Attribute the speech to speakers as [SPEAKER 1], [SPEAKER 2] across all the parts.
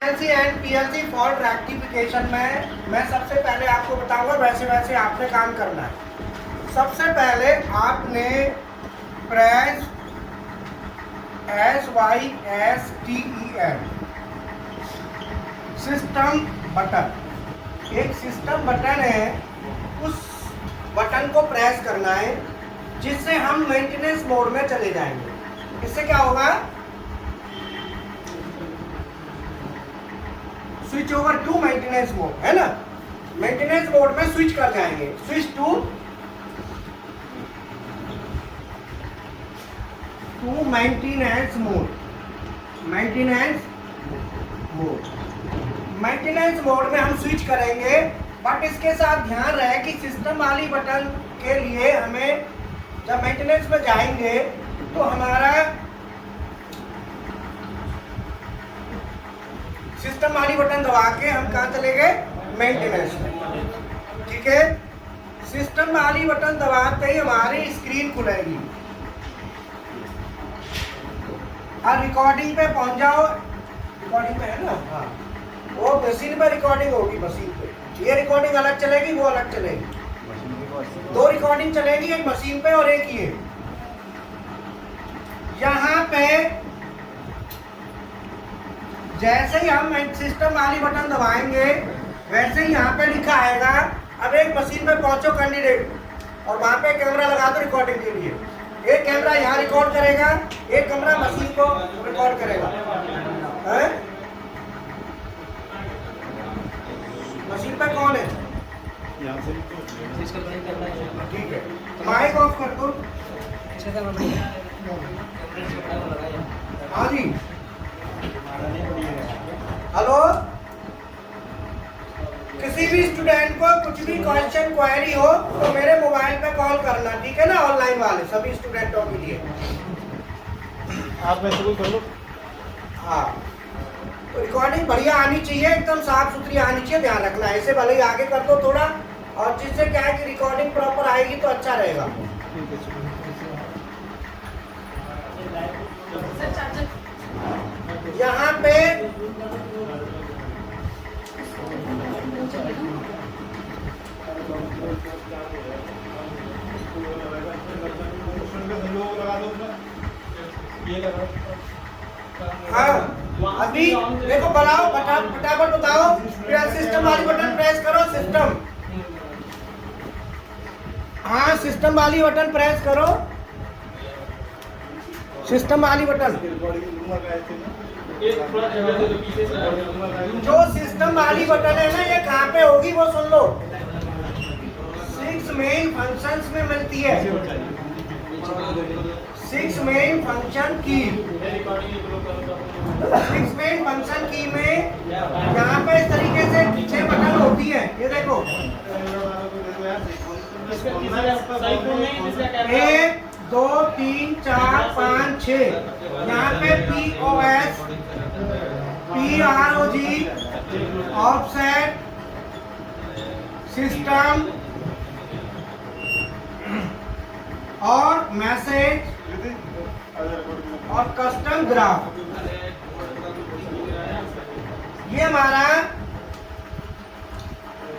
[SPEAKER 1] PLC and PLC fault rectification में मैं सबसे पहले आपको बताऊंगा, वैसे वैसे आपने काम करना है। सबसे पहले आपने प्रेस SYSTEM सिस्टम बटन, एक सिस्टम बटन है, उस बटन को प्रेस करना है जिससे हम मेंटेनेंस मोड में चले जाएंगे। इससे क्या होगा, switch over to maintenance mode, है ना। मेंटेनेंस मोड में स्विच कर जाएंगे, switch to maintenance mode. Maintenance mode में हम स्विच करेंगे, बट इसके साथ ध्यान रहे कि सिस्टम वाली बटन के लिए हमें जब मेंटेनेंस में जाएंगे तो हमारा सिस्टम वाली बटन दबा के हम कहाँ चले गए, मेंटेनेंस में। ठीक है, सिस्टम वाली बटन दबाते ही हमारी स्क्रीन खुलेगी और रिकॉर्डिंग पे पहुंच जाओ। रिकॉर्डिंग पे है ना, हाँ, वो मशीन पे रिकॉर्डिंग होगी, मशीन पे ये रिकॉर्डिंग अलग चलेगी, वो अलग चलेगी। दो रिकॉर्डिंग चलेगी, एक मशीन पे और एक ये। यहाँ पे जैसे ही हम सिस्टम वाली बटन दबाएंगे वैसे ही यहाँ पे लिखा आएगा अब एक मशीन पे पहुंचो कैंडिडेट, और वहां पे कैमरा लगा दो रिकॉर्डिंग के लिए। एक कैमरा यहाँ रिकॉर्ड करेगा, एक कैमरा मशीन को रिकॉर्ड करेगा। है? मशीन पे कौन है? ठीक है, माइक ऑफ कर दो। हाँ जी, हेलो, किसी भी स्टूडेंट को कुछ भी क्वेश्चन क्वेरी हो तो मेरे मोबाइल पे कॉल करना, ठीक है ना, ऑनलाइन वाले सभी स्टूडेंटों के लिए।
[SPEAKER 2] आप में से कोई कर लो।
[SPEAKER 1] हाँ, तो रिकॉर्डिंग बढ़िया आनी चाहिए, एकदम साफ सुथरी आनी चाहिए, ध्यान रखना है। ऐसे भले ही आगे कर दो थोड़ा, और जिससे क्या है कि रिकॉर्डिंग प्रॉपर आएगी तो अच्छा रहेगा। यहाँ पे हाँ, अभी देखो, बनाओ फटाफट बताओ। सिस्टम वाली बटन प्रेस करो, सिस्टम, हाँ सिस्टम वाली बटन प्रेस करो, सिस्टम वाली बटन। जो सिस्टम वाली बटन है ना, ये कहाँ पे होगी वो सुन लो। 6 मेन फंक्शंस में मिलती है, 6 मेन फंक्शन की। 6 मेन फंक्शन की में यहाँ पे इस तरीके से 6 बटन होती है, ये देखो, 1 2 3 4 5 6। यहाँ पे POS, PROG, ऑफसेट, सिस्टम और मैसेज और कस्टम ग्राफ, ये हमारा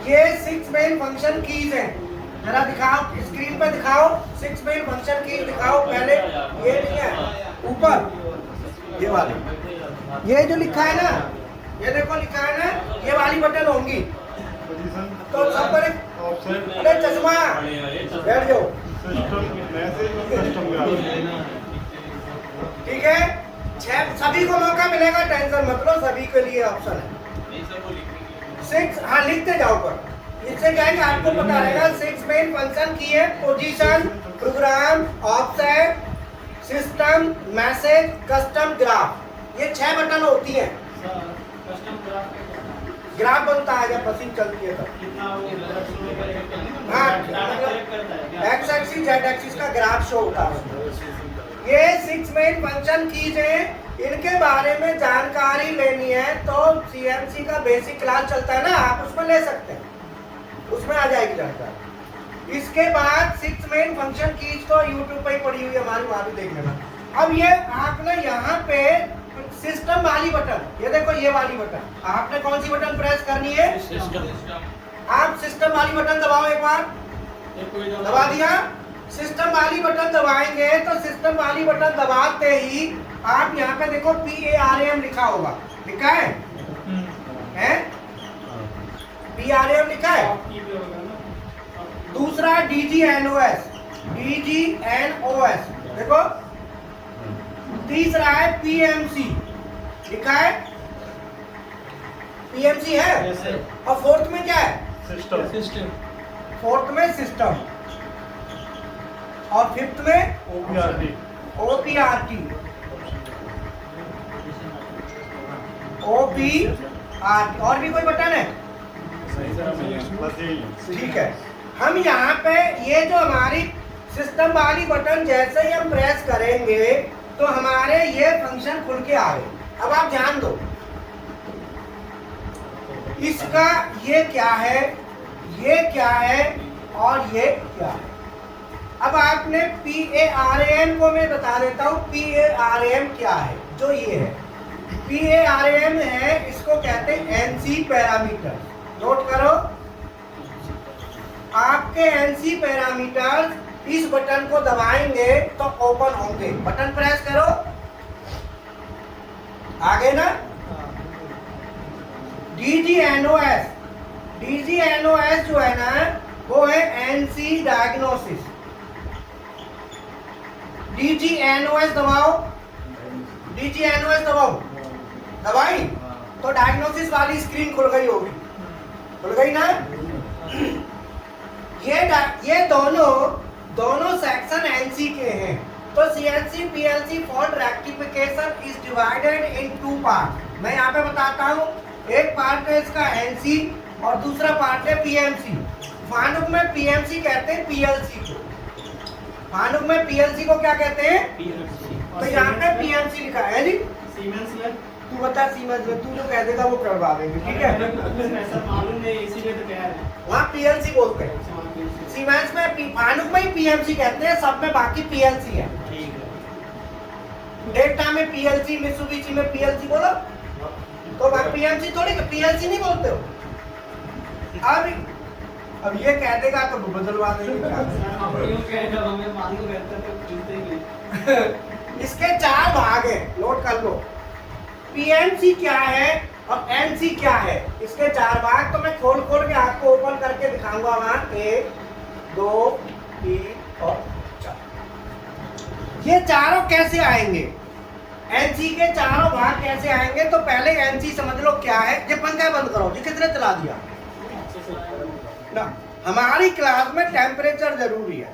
[SPEAKER 1] ये 6 मेन फंक्शन कीज है। जरा दिखाओ, स्क्रीन पे दिखाओ, 6 मेन फंक्शन कीज दिखाओ पहले। ये नहीं है ऊपर, ये वाली, ये जो लिखा है ना, ये देखो लिखा है ना, ये वाली बटन होंगी। तो सब पर अरे चश्मा बैठ जाओ, ठीक है। 6 सभी को मौका मिलेगा, टेंशन मत लो, सभी के लिए ऑप्शन है। 6, हाँ लिखते जाओ पर, इससे क्या है कि आपको पता रहेगा 6 मेन फंक्शन की है। Position, program, offset, system, message, custom, graph, ये 6 बटन होती है। ग्राफ बनता है जब मशीन चलती है तब, हाँ, एक्स एक्सिस जेड एक्सिस का ग्राफ शो होता है। ये 6 मेन फंक्शन कीज है, इनके बारे में जानकारी लेनी है तो CMC का बेसिक क्लास चलता है ना, आप उसमें ले सकते हैं, उसमें आ जाएगी जानकारी। इसके बाद 6 मेन फंक्शन कीज तो YouTube पे ही पड़ी हुई है हमारी, वहां भी देख लेना। अब ये आपने यहाँ पे सिस्टम वाली बटन, ये देखो ये वाली बटन, आपने कौन सी बटन प्रेस करनी है? आप सिस्टम वाली बटन दबाओ एक बार, दबा दिया। सिस्टम वाली बटन दबाएंगे तो सिस्टम वाली बटन दबाते ही आप यहाँ पे देखो PARAM लिखा होगा, लिखा है? PARAM लिखा है। दूसरा DGNOS, देखो। तीसरा है PMC, लिखा है? PMC है। और फोर्थ में क्या है?
[SPEAKER 2] सिस्टम।
[SPEAKER 1] फोर्थ में सिस्टम, और फिफ्थ में OPRT। और भी कोई बटन है? ठीक है। हम यहाँ पे ये जो हमारी सिस्टम वाली बटन जैसे ही हम प्रेस करेंगे तो हमारे ये फंक्शन खुल के आ गए। अब आप ध्यान दो, इसका ये क्या है, ये क्या है, और ये क्या है। अब आपने PARAM को मैं बता देता हूँ PARAM क्या है। जो ये है PARAM है, इसको कहते हैं NC पैरामीटर। नोट करो, आपके NC पैरामीटर इस बटन को दबाएंगे तो ओपन होंगे। बटन प्रेस करो, आगे ना। DGNOS जो है ना, वो है NC डायग्नोसिस। DGNOS दबाओ, DGNOS दबाओ, दबाई तो डायग्नोसिस वाली स्क्रीन खुल गई होगी, खुल गई ना। ये दोनों सेक्शन NC के हैं। तो CNC PLC fault rectification is divided in 2 part. मैं यहाँ पे बताता हूँ, एक पार्ट है इसका NC और दूसरा पार्ट है PMC। फानुक में PMC कहते हैं PLC को, फानुक में PLC को क्या कहते हैं? तो यहाँ पे PMC लिखा है जी। तू बता सीमेंस में, तू जो कह देगा वो करवा देंगे, ठीक है?
[SPEAKER 2] मालूम नहीं, इसीलिए तो कह रहे हैं।
[SPEAKER 1] वहाँ PLC बोलते हैं, सीमेंस में फानुक में ही PMC कहते हैं, सब में बाकी PLC है। डेल्टा में PLC, मित्सुबिशी में PLC बोलो, तो वहाँ PMC थोड़ी, PLC नहीं बोलते हो। अब ये कह देगा तो बदलवा देंगे। इसके 4 भाग हैं, नोट कर लो। PMC क्या है और NC क्या है, इसके 4 भाग। तो मैं खोल के आपको ओपन करके दिखाऊंगा। वहां 1 2 3 और 4। ये चारों कैसे आएंगे, NC के चारों भाग कैसे आएंगे? तो पहले NC समझ लो क्या है। ये पंखा बंद करो जी, कितने चला दिया ना। हमारी क्लास में टेम्परेचर जरूरी है।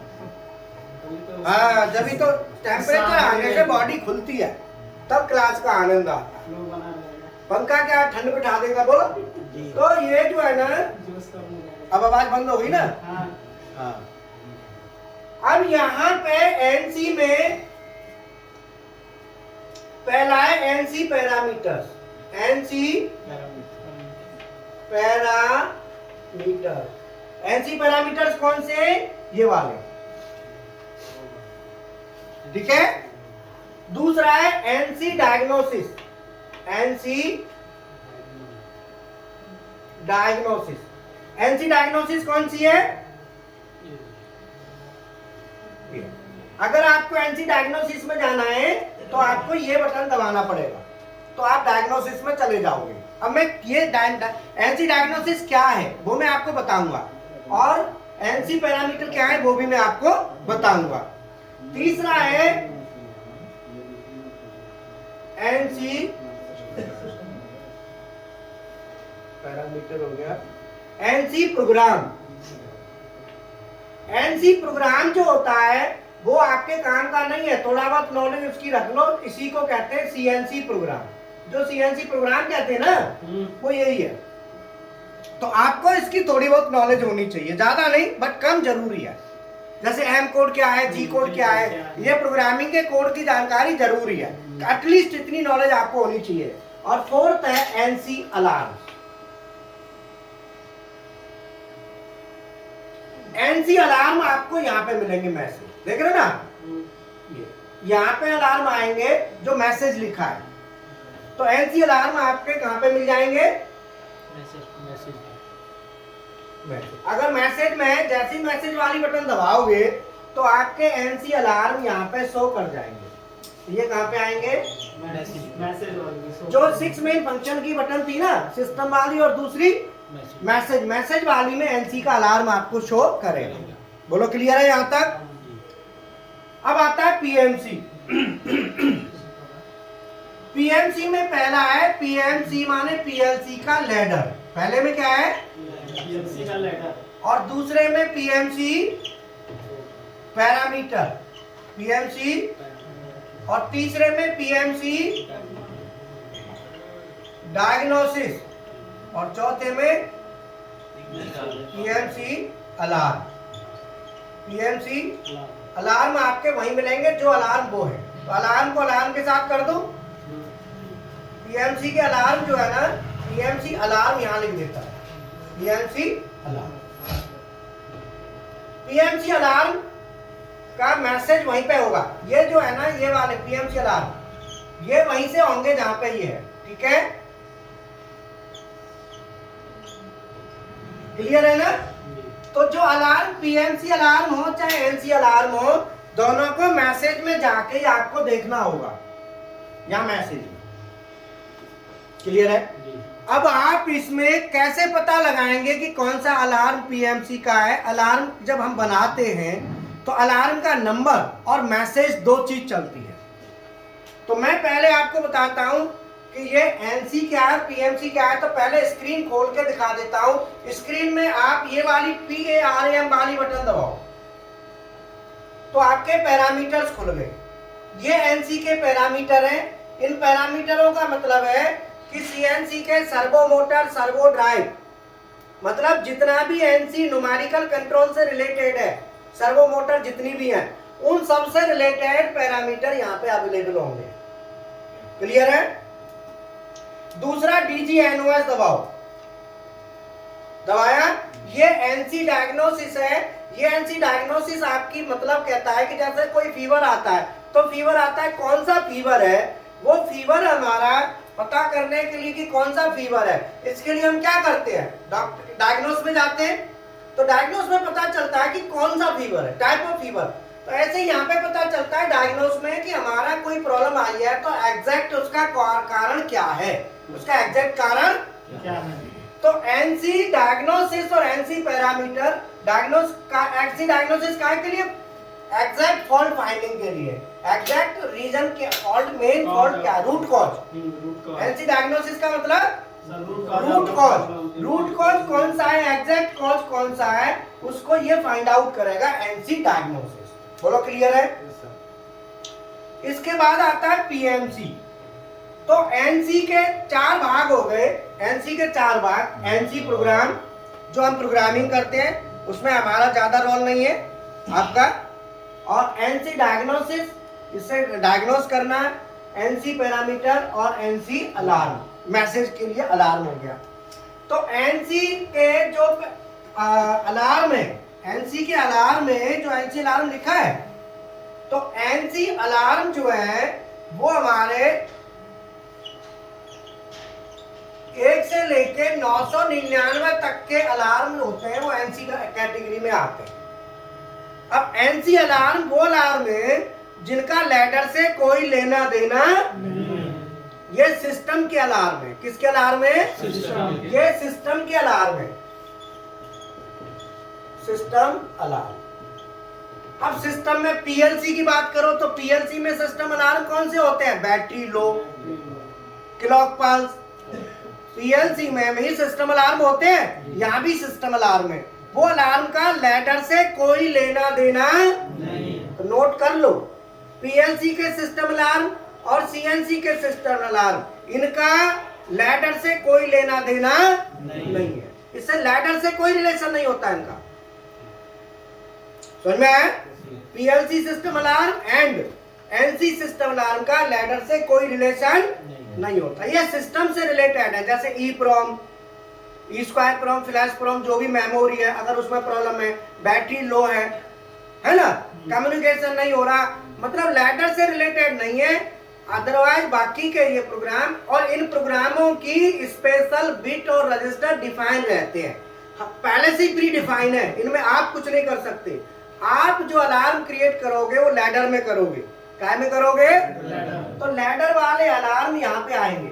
[SPEAKER 1] हाँ, जब तो टेम्परेचर आने से बॉडी खुलती है, तब क्लास का आनंद आता है। पंखा क्या ठंड बिठा देगा, बोलो। तो ये जो है ना, अब आवाज बंद हो गई ना। हाँ। अब यहाँ पे NC में पहला है NC पैरामीटर्स। NC पैरामीटर्स कौन से? ये वाले, ठीक है। दूसरा है NC डायग्नोसिस। NC डायग्नोसिस कौन सी है? अगर आपको NC डायग्नोसिस में जाना है तो आपको ये बटन दबाना पड़ेगा, तो आप डायग्नोसिस में चले जाओगे। अब मैं ये NC डायग्नोसिस क्या है वो मैं आपको बताऊंगा, और NC पैरामीटर क्या है वो भी मैं आपको बताऊंगा। तीसरा है NC पैरामीटर हो गया। NC programme. NC प्रोग्राम जो होता है वो आपके काम का नहीं है, थोड़ा बहुत नॉलेज उसकी रख लो। इसी को कहते हैं CNC प्रोग्राम। जो CNC प्रोग्राम कहते हैं ना, वो यही है। तो आपको इसकी थोड़ी बहुत नॉलेज होनी चाहिए, ज्यादा नहीं बट कम जरूरी है। जैसे M कोड क्या है, G कोड क्या है, ये प्रोग्रामिंग के कोड की जानकारी जरूरी है। एटलीस्ट इतनी नॉलेज आपको होनी चाहिए। और फोर्थ है NC अलार्म। NC अलार्म आपको यहाँ पे मिलेंगे मैसेज, देख रहे हो ना, यहाँ पे अलार्म आएंगे जो मैसेज लिखा है। तो एनसी अलार्म आपके कहाँ पे मिल जाएंगे? अगर मैसेज में जैसे ही मैसेज वाली बटन दबाओगे तो आपके एनसी अलार्म यहाँ पे शो कर जाएंगे। ये कहाँ पे आएंगे?
[SPEAKER 2] मैसेज वाली
[SPEAKER 1] जो 6 मेन फंक्शन की बटन थी ना, सिस्टम वाली और दूसरी मैसेज वाली में एनसी का अलार्म आपको शो करेगा। बोलो क्लियर है यहाँ तक? अब आता है पीएमसी। पीएमसी में पहला है पीएमसी माने पीएलसी का लैडर। पहले में क्या है?
[SPEAKER 2] पीएमसी का लेटर।
[SPEAKER 1] और दूसरे में पीएमसी पैरामीटर, पीएमसी, और तीसरे में पीएमसी डायग्नोसिस, और चौथे में पीएमसी अलार्म। पीएमसी अलार्म आपके वहीं मिलेंगे जो अलार्म वो है। तो अलार्म को अलार्म के साथ कर दो। पीएमसी के अलार्म जो है ना, पीएमसी अलार्म यहां लिख देता है, पीएमसी अलार्म। पीएमसी अलार्म का मैसेज वहीं पे होगा। ये जो है ना, ये वाले पीएमसी अलार्म, ये वहीं से होंगे जहां पे ये है। ठीक है, क्लियर है ना? तो जो अलार्म पीएमसी अलार्म हो चाहे एनसी अलार्म हो, दोनों को मैसेज में जाके ही आपको देखना होगा, या मैसेज में। क्लियर है? अब आप इसमें कैसे पता लगाएंगे कि कौन सा अलार्म पीएमसी का है? अलार्म जब हम बनाते हैं तो अलार्म का नंबर और मैसेज दो चीज चलती है। तो मैं पहले आपको बताता हूं कि ये एनसी क्या है, पीएमसी क्या है। तो पहले स्क्रीन खोल के दिखा देता हूं। स्क्रीन में आप ये वाली PARAM वाली बटन दबाओ तो आपके पैरामीटर्स खुल गए। ये एनसी के पैरामीटर हैं। इन पैरामीटरों का मतलब है कि सीएनसी के सर्वो मोटर, सर्वो ड्राइव, मतलब जितना भी एनसी न्यूमेरिकल कंट्रोल से रिलेटेड है, सर्वो मोटर जितनी भी हैं, उन सब से रिलेटेड पैरामीटर यहाँ पे अवेलेबल होंगे। क्लियर है? दूसरा DGNOS दबाओ। दबाया? ये एनसी डायग्नोसिस है। ये एनसी डायग्नोसिस आपकी मतलब कहता है कि जैसे कोई फीवर आता है, तो फीवर आता है, कौन सा फीवर है, वो फीवर हमारा पता करने के लिए कि कौन सा फीवर है, इसके लिए हम क्या करते हैं? डायग्नोस में जाते हैं। तो डायग्नोस में पता चलता है कि कौन सा फीवर है, टाइप ऑफ फीवर। तो ऐसे ही यहाँ पे पता चलता है डायग्नोस में कि हमारा कोई प्रॉब्लम आई है, तो एग्जैक्ट उसका कारण क्या है, उसका एग्जैक्ट कारण
[SPEAKER 2] क्या है?
[SPEAKER 1] तो एनसी डायग्नोसिस और एनसी पैरामीटर एनसी डायग्नोसिस का के लिए एग्जैक्ट फॉल्ट फाइंडिंग के लिए, एग्जैक्ट रीजन के फॉल्ट, मेन फॉल्ट क्या, रूट कॉज। एनसी डायग्नोसिस का मतलब रूट कॉज। रूट कॉज कौन सा है, एग्जैक्ट कॉज कौन सा है, उसको ये फाइंड आउट करेगा एनसी डायग्नोसिस। बोलो क्लियर है? इसके बाद आता है पीएमसी। तो एनसी के 4 भाग हो गए। एनसी के 4 भाग। एनसी प्रोग्राम, जो हम प्रोग्रामिंग करते हैं, उसमें हमारा ज्यादा रोल नहीं है आपका। और एनसी डायग्नोसिस, इससे डायग्नोस करना। एनसी पैरामीटर और एनसी अलार्म, मैसेज के लिए अलार्म हो गया। तो एनसी के जो अलार्म है, एनसी के अलार्म में जो एनसी अलार्म लिखा है, तो एनसी अलार्म जो है वो हमारे 1 से लेके 999 तक के अलार्म होते हैं, वो एनसी कैटेगरी में आते हैं। अब एनसी अलार्म वो अलार्म है जिनका लैडर से कोई लेना देना नहीं। ये सिस्टम के अलार्म है। किसके अलार्म है?
[SPEAKER 2] सिस्टम।
[SPEAKER 1] ये सिस्टम के अलार्म है, सिस्टम अलार्म। अब सिस्टम में पीएलसी की बात करो तो पीएलसी में सिस्टम अलार्म कौन से होते हैं? Battery low, clock pulse. PLC में भी सिस्टम अलार्म होते हैं, यहाँ भी सिस्टम अलार्म है। वो अलार्म का लैडर से कोई लेना देना नहीं। तो नोट कर लो, पीएलसी के सिस्टम अलार्म और सीएनसी के सिस्टम अलार्म, इनका लैडर से कोई लेना देना नहीं है। इससे लैडर से कोई रिलेशन नहीं होता इनका। समझ में आया? PLC system alarm and NC system alarm का लैडर से कोई रिलेशन नहीं होता। ये सिस्टम से रिलेटेड है। जैसे EEPROM, E2 PROM, flash PROM, जो भी मेमोरी है, अगर उसमें प्रॉब्लम है, बैटरी लो है ना, कम्युनिकेशन नहीं हो रहा, मतलब लैडर से रिलेटेड नहीं है। अदरवाइज बाकी के ये प्रोग्राम और इन प्रोग्रामों की स्पेशल बिट और रजिस्टर डिफाइन रहते हैं, पहले से ही प्री डिफाइन है, इनमें आप कुछ नहीं कर सकते। आप जो अलार्म क्रिएट करोगे वो लैडर में करोगे, काय में करोगे? तो लैडर वाले अलार्म यहाँ पे आएंगे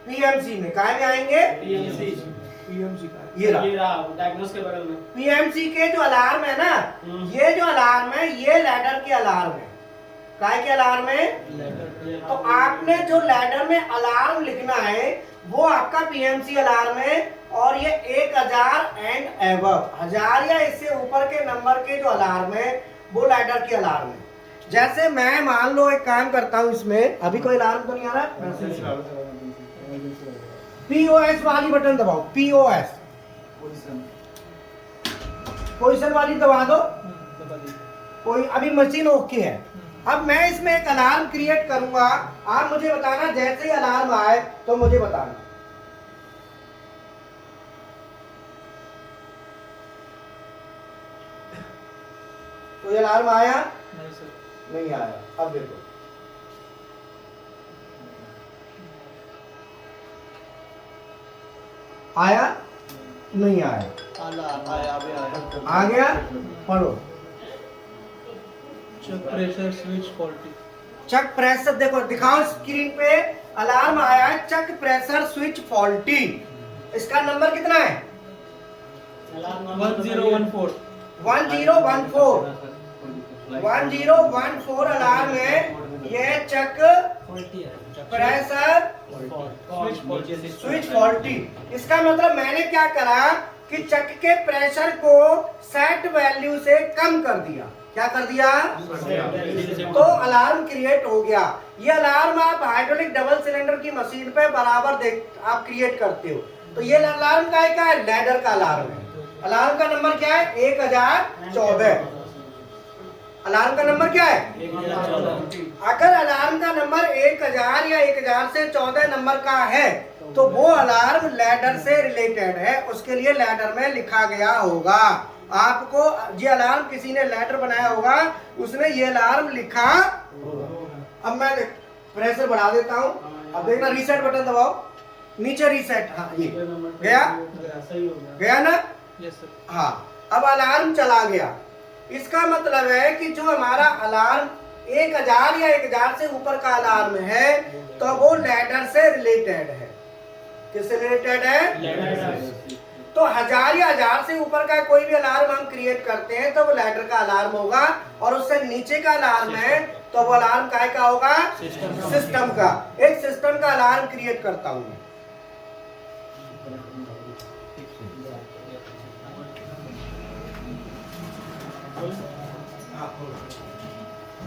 [SPEAKER 1] पीएमसी में, काय में आएंगे? पीएमसी का ये रहा
[SPEAKER 2] डायग्नोस के बगल में।
[SPEAKER 1] पीएमसी के जो अलार्म है ना, ये जो अलार्म है ये लैडर के अलार्म है, काय के अलार्म है? तो आपने जो लैडर में अलार्म लिखना है वो आपका पीएमसी अलार्म है, और ये 1000 एंड एबव, 1000 या इससे ऊपर के नंबर के जो अलार्म है वो लैडर के अलार्म है। जैसे मैं मान लो एक काम करता हूं, इसमें अभी कोई अलार्म तो नहीं आ रहा, पीओएस वाली बटन दबाओ, पीओएस पोजीशन वाली दबा दो, कोई अभी मशीन ओके है। अब मैं इसमें एक अलार्म क्रिएट करूंगा, आप मुझे बताना जैसे ही अलार्म आए तो मुझे बताना। तो ये अलार्म आया?
[SPEAKER 2] नहीं सर,
[SPEAKER 1] नहीं आया। अब देखो आया? नहीं आया। आ गया? पढ़ो।
[SPEAKER 2] Check pressure switch faulty.
[SPEAKER 1] Check pressure, देखो दिखाओ स्क्रीन पे, अलार्म आया है चेक प्रेशर स्विच फॉल्टी। इसका नंबर कितना है?
[SPEAKER 2] 1014।
[SPEAKER 1] 1014 अलार्म है, ये चेक प्रेशर स्विच फॉल्टी। इसका मतलब मैंने क्या करा कि चक के प्रेशर को सेट वैल्यू से कम कर दिया। क्या कर दिया? तो अलार्म क्रिएट हो गया। ये अलार्म आप हाइड्रोलिक डबल सिलेंडर की मशीन पे बराबर देख आप क्रिएट करते हो। तो ये अलार्म का क्या है? लैडर का अलार्म है। अलार्म का नंबर क्या है? 1014। अलार्म का नंबर क्या है?
[SPEAKER 2] 1014।
[SPEAKER 1] अगर अलार्म का नंबर 1000 या 1000 से 14 नंबर का है तो वो अलार्म लैडर से रिलेटेड है, उसके लिए लैडर में लिखा गया होगा। आपको ये अलार्म किसी ने लैडर बनाया होगा, उसने ये अलार्म लिखा। अब मैं प्रेशर बढ़ा देता हूँ, अब देखना रीसेट बटन दबाओ, नीचे रीसेट, हाँ ये गया,
[SPEAKER 2] सही हो गया।
[SPEAKER 1] गया ना?
[SPEAKER 2] Yes sir.
[SPEAKER 1] हाँ, अब अलार्म चला गया। इसका मतलब है कि जो हमारा अलार्म 1000 या 1000 से ऊपर का अलार्म है तो वो लैडर से रिलेटेड है। किससे रिलेटेड है? तो 1000 या 1000 से ऊपर का कोई भी अलार्म हम क्रिएट करते हैं तो वो लैडर का अलार्म होगा, और उससे नीचे का अलार्म है तो वो अलार्म काय का होगा? सिस्टम का। एक सिस्टम का अलार्म क्रिएट करता हूं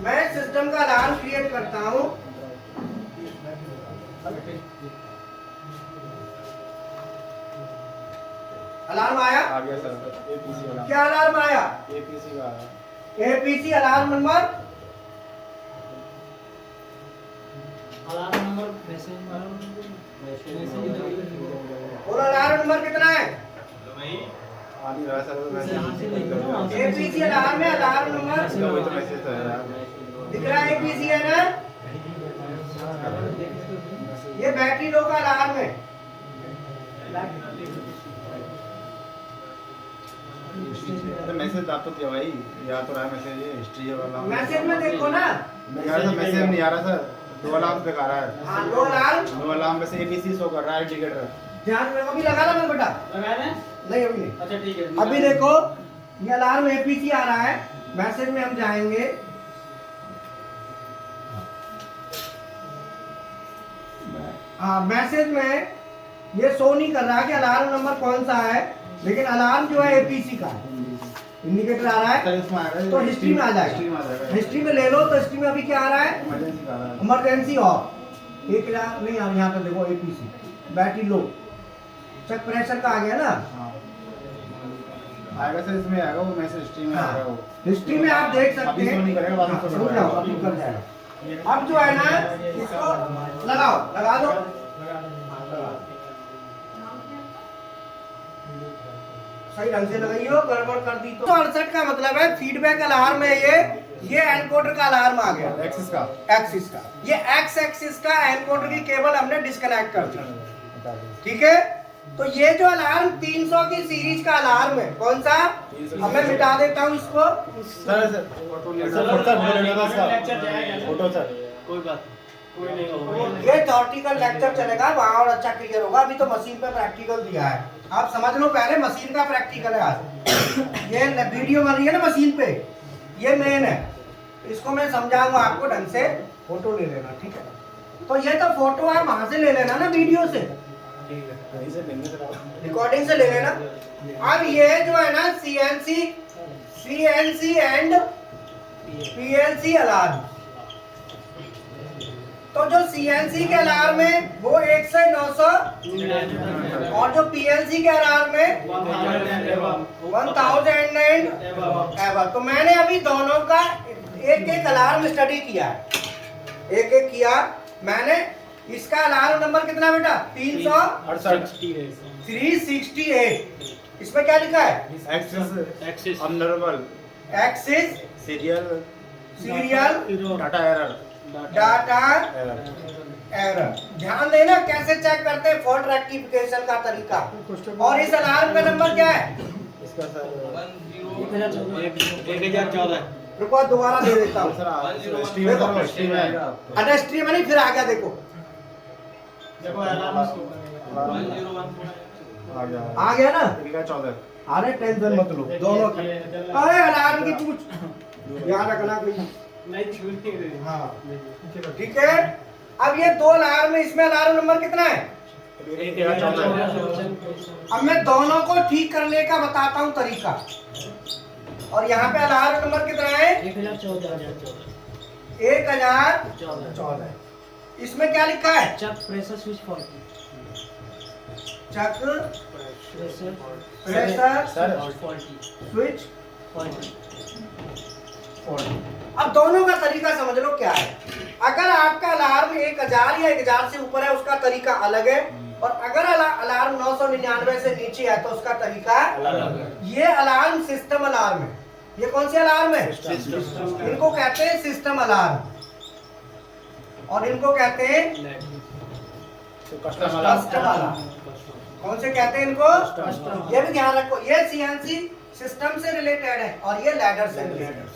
[SPEAKER 1] मैं सिस्टम का अलार्म क्रिएट करता हूं। अलार्म आया?
[SPEAKER 3] आ गया सर, एपीसी वाला।
[SPEAKER 1] क्या अलार्म आया?
[SPEAKER 3] एपीसी का आया।
[SPEAKER 1] APC alarm number,
[SPEAKER 2] alarm number
[SPEAKER 1] और अलार्म नंबर कितना है?
[SPEAKER 3] आ नहीं रहा सर, मैसेज
[SPEAKER 1] एपीसी अलार्म है, अलार्म नंबर
[SPEAKER 3] वही तो मैसेज तो है यार।
[SPEAKER 1] दिख रहा है? एपीसी है ना? ये बैटरी लो का अलार्म है।
[SPEAKER 3] तो मैसेज आप तो दिया भाई, या तो रहा मैसेज, ये हिस्ट्री वाला
[SPEAKER 1] मैसेज में देखो ना,
[SPEAKER 3] यार सर, मैसेज नहीं आ रहा सर, 2 अलार्म दिखा रहा है।
[SPEAKER 1] हाँ 2 अलार्म।
[SPEAKER 3] 2 अलार्म में से एबीसी शो कर रहा है, इंडिकेटर।
[SPEAKER 1] ध्यान में अभी लगा ना बेटा?
[SPEAKER 2] लगाया ना?
[SPEAKER 1] नहीं अभी नहीं।
[SPEAKER 2] अच्छा ठीक है।
[SPEAKER 1] अभी देखो ये अलार्म एपीसी आ रहा है, मैसेज में हम जाएंगे। हाँ मैसेज में ये शो नहीं कर रहा कि अलार्म नंबर कौन सा है, लेकिन अलार्म जो है एपीसी का है, इंडिकेटर आ रहा
[SPEAKER 3] सर
[SPEAKER 1] है।
[SPEAKER 3] इसमें आ रहा है,
[SPEAKER 1] तो हिस्ट्री में आ जाएगा।
[SPEAKER 3] हिस्ट्री में आ जाएगा।
[SPEAKER 1] हिस्ट्री में ले लो, तो हिस्ट्री में अभी क्या आ रहा है?
[SPEAKER 3] इमरजेंसी का आ रहा है।
[SPEAKER 1] इमरजेंसी ऑफ 1000 नहीं, यहाँ पे देखो APC battery low, check pressure का आ गया ना।
[SPEAKER 3] हाँ। आएगा सर, इसमें आएगा वो मैसेज, हिस्ट्री में आएगा वो।
[SPEAKER 1] हिस्ट्री में आप देख सकते
[SPEAKER 3] अभी
[SPEAKER 1] हैं।
[SPEAKER 3] शो नहीं करेगा, बाद में शो
[SPEAKER 1] समझ जाओ, अभी कर जाएगा। अब जो है ना, इसको लगाओ, लगा दो। सही ढंग से लगाइयो, गड़बड़ कर दी तो 68 का मतलब है फीडबैक अलार्म है ये, ये एनकोडर का अलार्म आ गया,
[SPEAKER 3] एक्सिस का
[SPEAKER 1] एक्सिस का। ये एक्स एक्सिस का एनकोडर की केबल हमने डिस्कनेक्ट कर दी, ठीक है। तो ये जो अलार्म 300 की सीरीज का अलार्म है, कौन सा, अब मैं मिटा देता हूँ इसको।
[SPEAKER 3] सर फोटो सर
[SPEAKER 2] कोई बात कोई नहीं होगा।
[SPEAKER 1] ये थ्योरेटिकल लेक्चर चलेगा वहाँ और अच्छा क्लियर होगा। अभी तो मशीन पे प्रैक्टिकल दिया है, आप समझ लो पहले मशीन का प्रैक्टिकल है आज। ये वीडियो बन रही है ना मशीन पे, ये मेन है, इसको मैं समझाऊंगा आपको ढंग से। फोटो ले लेना, ठीक है। तो ये तो फोटो आप वहां से ले लेना ना, वीडियो से, रिकॉर्डिंग से ले लेना। अब ये जो है ना सीएनसी एंड पीएलसी अलार्म, तो जो सीएनसी के अलार्म है वो 1 से 900 और जो पीएलसी के अलार्म है 1000 एंड एवर। तो मैंने अभी दोनों का एक एक अलार्म स्टडी किया है, एक एक किया मैंने। इसका अलार्म नंबर कितना बेटा, 368। इसमें क्या लिखा है,
[SPEAKER 3] axis abnormal
[SPEAKER 1] axis
[SPEAKER 3] serial
[SPEAKER 1] data error. ध्यान देना कैसे चेक करते हैं, फॉल्ट रेक्टिफिकेशन का तरीका। और इस अलार्म का नंबर क्या है,
[SPEAKER 3] इसका सर
[SPEAKER 2] 1014।
[SPEAKER 1] रुको दोबारा दे देता हूँ। अरे स्ट्रीम नहीं, फिर आ गया, देखो
[SPEAKER 2] देखो अलार्म
[SPEAKER 3] आ
[SPEAKER 1] आ गया ना।
[SPEAKER 3] 14।
[SPEAKER 1] अरे टेंशन मत लो, दोनों का। अरे अलार्म की पूछ याद रखना कोई।
[SPEAKER 2] नहीं छूट नहीं रही।
[SPEAKER 1] हाँ ठीक है। अब ये दो अलार्म है, इसमें अलार्म नंबर कितना है,
[SPEAKER 3] 14।
[SPEAKER 1] अब मैं दोनों को ठीक करने का बताता हूँ तरीका। और यहाँ पे अलार्म नंबर कितना है, 1014। इसमें क्या लिखा है,
[SPEAKER 2] चक प्रेशर स्विच फॉल्टी।
[SPEAKER 1] चक प्रेशर स्विच फॉल्ट। अब दोनों का तरीका समझ लो क्या है। अगर आपका अलार्म 1000 या 1000 से ऊपर है उसका तरीका अलग है, और अगर अलार्म 999 से नीचे है तो उसका तरीका अलग है। ये अलार्म सिस्टम अलार्म है। ये कौन सी अलार्म है, इनको कहते हैं सिस्टम अलार्म, और इनको कहते हैं कस्टम अलार्म। कौन से कहते हैं इनको, ये भी ध्यान रखो। ये सीएनसी सिस्टम से रिलेटेड है और ये लैडर से रिलेटेड है।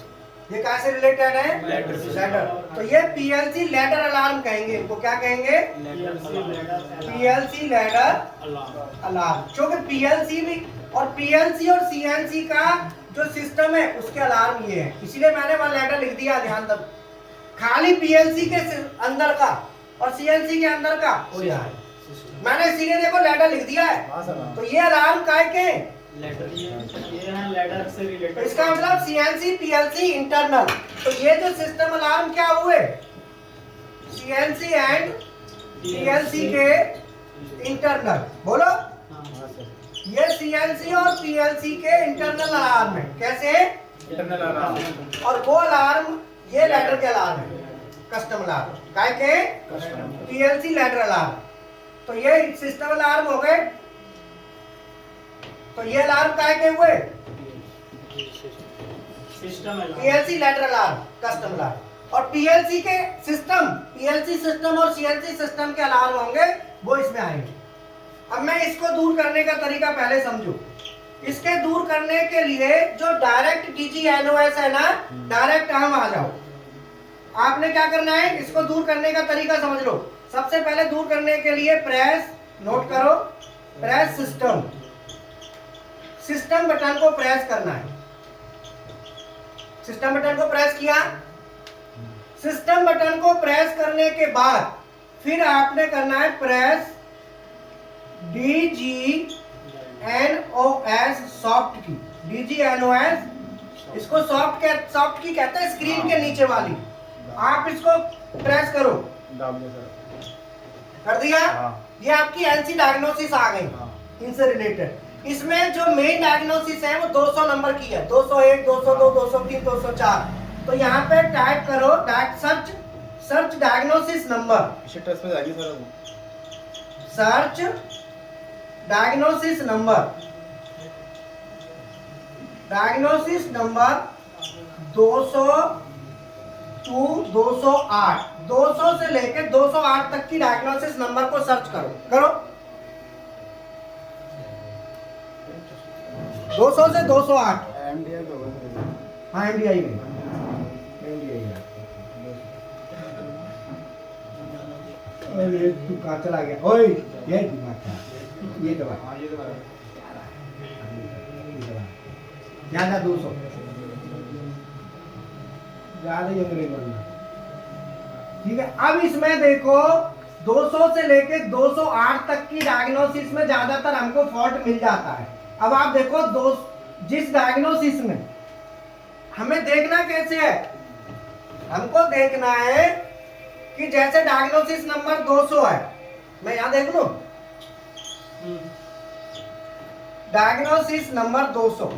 [SPEAKER 1] ये कहाँ से रिलेटेड है, लैडर। तो ये पीएलसी लैडर अलार्म कहेंगे इनको, क्या कहेंगे, पीएलसी लैडर अलार्म। क्योंकि पीएलसी भी और पीएलसी और सीएनसी का जो सिस्टम है उसके अलार्म ये है, इसीलिए मैंने वहां लैडर लिख दिया। ध्यान दो, खाली पीएलसी के अंदर का और सीएनसी के अंदर का हो जाए, मैंने इसीलिए देखो लैडर लिख दिया है। तो ये अलार्म काय के
[SPEAKER 2] लैडर, ये है लैडर से रिलेटेड।
[SPEAKER 1] तो इसका मतलब सीएनसी पीएलसी इंटरनल। तो ये जो सिस्टम अलार्म क्या हुए, सीएनसी एंड पीएलसी के इंटरनल। बोलो, ये सीएनसी और पीएलसी के इंटरनल अलार्म है। कैसे,
[SPEAKER 3] इंटरनल अलार्म।
[SPEAKER 1] और वो अलार्म ये लैडर के अलार्म है, कस्टम अलार्म। काय के, पीएलसी लैडर अलार्म। तो ये सिस्टम अलार्म हो गए। तो ये अलार्म काय के हुए,
[SPEAKER 2] system alarm,
[SPEAKER 1] PLC ladder alarm, custom alarm. और पीएलसी के सिस्टम, पीएलसी सिस्टम और सीएनसी सिस्टम के अलार्म होंगे, वो इसमें आएंगे। अब मैं इसको दूर करने का तरीका पहले समझो। इसके दूर करने के लिए जो डायरेक्ट DGNOS है ना, डायरेक्ट हम आ जाओ। आपने क्या करना है, इसको दूर करने का तरीका समझ लो। सबसे पहले दूर करने के लिए प्रेस, नोट करो, प्रेस सिस्टम, सिस्टम बटन को प्रेस करना है। सिस्टम बटन को प्रेस किया। सिस्टम बटन को प्रेस करने के बाद फिर आपने करना है प्रेस DGNOS सॉफ्ट की, DGNOS इसको सॉफ्ट की कहते हैं, स्क्रीन के नीचे वाली। आप इसको प्रेस करो, कर दिया। ये आपकी एनसी डायग्नोसिस आ गई, इनसे रिलेटेड। इसमें जो मेन डायग्नोसिस है वो 200 नंबर की है, 201, 202, 203, 204। तो यहाँ पे टाइप करो search diagnosis number, search diagnosis number 200 to 208, 200 से लेके 208 तक की डायग्नोसिस नंबर को सर्च करो। करो 200 से 208।
[SPEAKER 3] एमडीआई तो होगा।
[SPEAKER 1] हाँ एमडीआई में अरे तू कहाँ चला गया? ओए ये दिमाग का ये दबा
[SPEAKER 3] हाँ ये तो है।
[SPEAKER 1] ज्यादा 200 ज्यादा ही अंग्रेज बनना। ठीक है, अब इसमें देखो 200 से लेके 208 तक की डायग्नोसिस में ज्यादातर हमको फॉल्ट मिल जाता है। अब आप देखो जिस डायग्नोसिस में हमें देखना कैसे है, हमको देखना है कि जैसे डायग्नोसिस नंबर 200 है, मैं यहां देख लूं डायग्नोसिस नंबर 200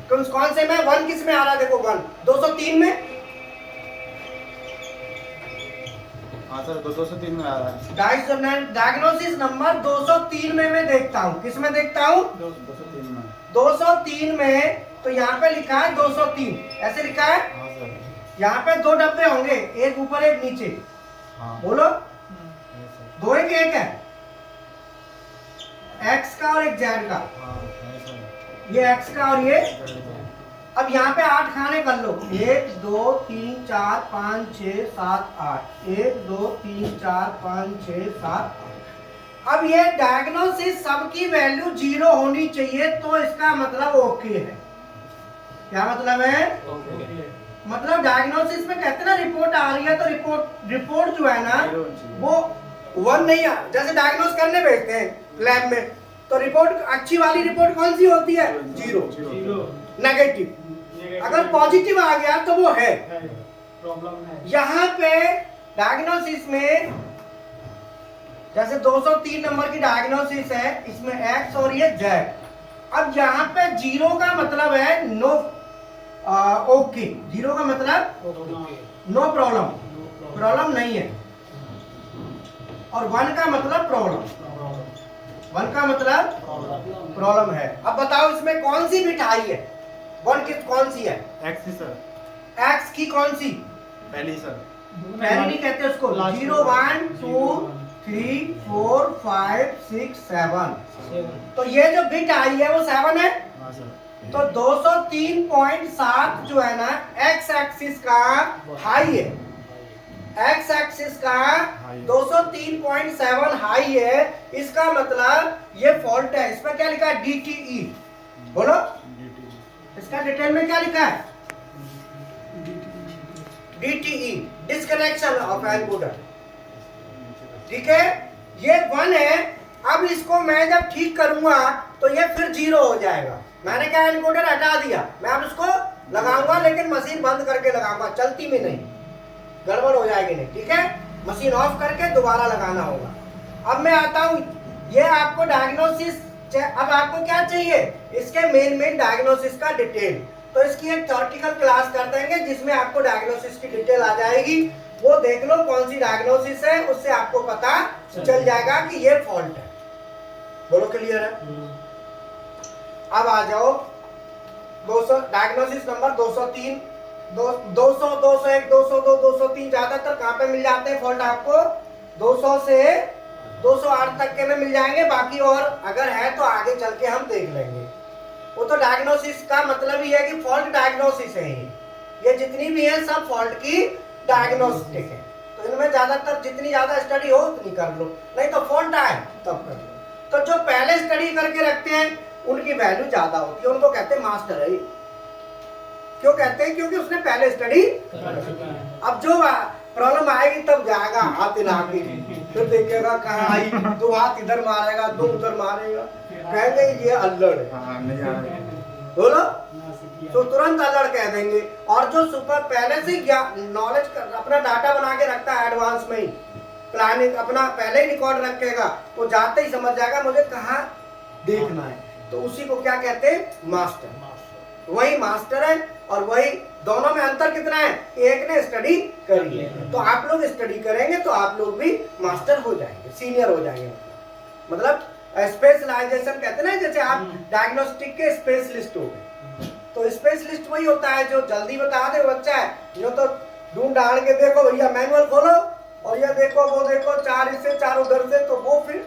[SPEAKER 1] कौन से में 1 किस में आ रहा है? देखो 1 203 में।
[SPEAKER 3] हाँ सर 203 में आ रहा है।
[SPEAKER 1] डायग्नोसिस नंबर 203 में मैं देखता हूँ। किस में देखता हूँ?
[SPEAKER 3] 203 में।
[SPEAKER 1] 203 में तो यहाँ पे लिखा है 203, ऐसे लिखा है।
[SPEAKER 3] हाँ सर।
[SPEAKER 1] यहाँ पे 2 डब्बे होंगे, एक ऊपर एक नीचे।
[SPEAKER 3] हाँ
[SPEAKER 1] बोलो
[SPEAKER 3] है सर।
[SPEAKER 1] 2 एक है, एक्स का और एक जेड का।
[SPEAKER 3] हाँ है सर।
[SPEAKER 1] ये एक्स का और ये।
[SPEAKER 3] है।
[SPEAKER 1] अब यहाँ पे 8 खाने कर लो, 1 2 3 4 5 6 7 8, 1 2 3 4 5 6 7 8। अब ये डायग्नोसिस सबकी वैल्यू 0 होनी चाहिए, तो इसका मतलब ओके है। क्या मतलब है? मतलब डायग्नोसिस में कहते हैं ना रिपोर्ट आ रही है तो रिपोर्ट जो है ना वो 1 नहीं आ, जैसे डायग्नोस करने भेजते हैं लैब में तो रिपोर्ट अच्छी वाली रिपोर्ट कौन सी होती है? 0 नेगेटिव। अगर पॉजिटिव आ गया तो वो है
[SPEAKER 2] प्रॉब्लम है।
[SPEAKER 1] यहाँ पे डायग्नोसिस में जैसे 203 नंबर की डायग्नोसिस है, इसमें एक्स और ये जेड। अब यहाँ पे 0 का मतलब है नो ओके, 0 का मतलब नो प्रॉब्लम, प्रॉब्लम नहीं है। और 1 का मतलब प्रॉब्लम, 1 का मतलब प्रॉब्लम है। अब बताओ इसमें कौन सी मिठाई है? 1 किस कौन सी है?
[SPEAKER 3] एक्स ही सर।
[SPEAKER 1] एक्स की कौन सी?
[SPEAKER 3] पहली सर।
[SPEAKER 1] पहली नहीं कहते उसको। 0 1 2 3 4 5 6 7। तो ये जो बिट आई है वो 7 है।
[SPEAKER 3] हाँ सर।
[SPEAKER 1] तो 203.7 जो है ना एक्स एक्सिस का हाई है, एक्स एक्सिस का 203.7 हाई है। इसका मतलब ये फॉल्ट है। इसमें क्या लिखा है? DTE। बोलो इसका डिटेल में क्या लिखा है? DTE, disconnection of encoder. ठीक है, ये 1 है। अब इसको मैं जब ठीक करूंगा तो ये फिर 0 हो जाएगा। मैंने क्या एनकोडर हटा दिया, मैं अब इसको लगाऊंगा लेकिन मशीन बंद करके लगाऊंगा, चलती में नहीं, गड़बड़ हो जाएगी नहीं। ठीक है, मशीन ऑफ करके दोबारा लगाना होगा। अब मैं आता हूं, ये आपको डायग्नोसिस, अब आपको क्या चाहिए? इसके मेन डायग्नोसिस का डिटेल। तो इसकी एक थ्योरेटिकल क्लास कर देंगे जिसमें आपको डायग्नोसिस की डिटेल आ जाएगी। वो देख लो कौन सी डायग्नोसिस है, उससे आपको पता चल जाएगा कि ये फॉल्ट है। बोलो क्लियर है? अब आ जाओ 200 डायग्नोसिस नंबर 203, 200 201 202 203 ज्यादातर कहां पे मिल जाते हैं फॉल्ट? आपको 200 से 208 तक के में मिल जाएंगे। बाकी और अगर है तो आगे चल के हम देख लेंगे। वो तो डायग्नोसिस का मतलब ही है कि फॉल्ट डायग्नोसिस है। ये जितनी भी है सब फॉल्ट की डायग्नोस्टिक है। तो इनमें ज्यादातर जितनी ज्यादा स्टडी हो उतनी कर लो, नहीं तो फॉल्ट आए तब कर लो। तो जो पहले स्टडी करके रखते हैं उनकी वैल्यू ज्यादा होती है, उनको कहते हैं मास्टर है। क्यों कहते हैं? क्योंकि उसने पहले स्टडी। अब जो प्रॉब्लम आएगी तब जाएगा हाथ हिला के, फिर देखेगा कहाँ आई, 2 हाथ इधर मारेगा 2 उधर मारेगा, कहेंगे ये अल्लड़ है।
[SPEAKER 3] हाँ नहीं आ रहा है।
[SPEAKER 1] बोलो तो तुरंत अल्लड़ कह देंगे। और जो सुपर पहले से नॉलेज अपना डाटा बना के रखता है एडवांस में ही, प्लानिंग अपना पहले ही रिकॉर्ड रखेगा, तो जाते ही समझ जाएगा मुझे कहाँ देखना है। तो उसी को क्या कहते हैं? मास्टर। वही मास्टर है। और वही दोनों में अंतर कितना है? एक ने स्टडी करी है, तो आप लोग स्टडी करेंगे तो आप लोग भी मास्टर हो जाएंगे, सीनियर हो जाएंगे। मतलब स्पेशलाइजेशन कहते हैं ना, जैसे आप डायग्नोस्टिक के स्पेशलिस्ट हो गए। तो स्पेशलिस्ट वही होता है जो जल्दी बता दे बच्चा है, जो तो ढूंढ डाल के देखो भैया, मैनुअल खोलो और ये देखो वो देखो, 4 इससे 4 उधर से, तो वो फिर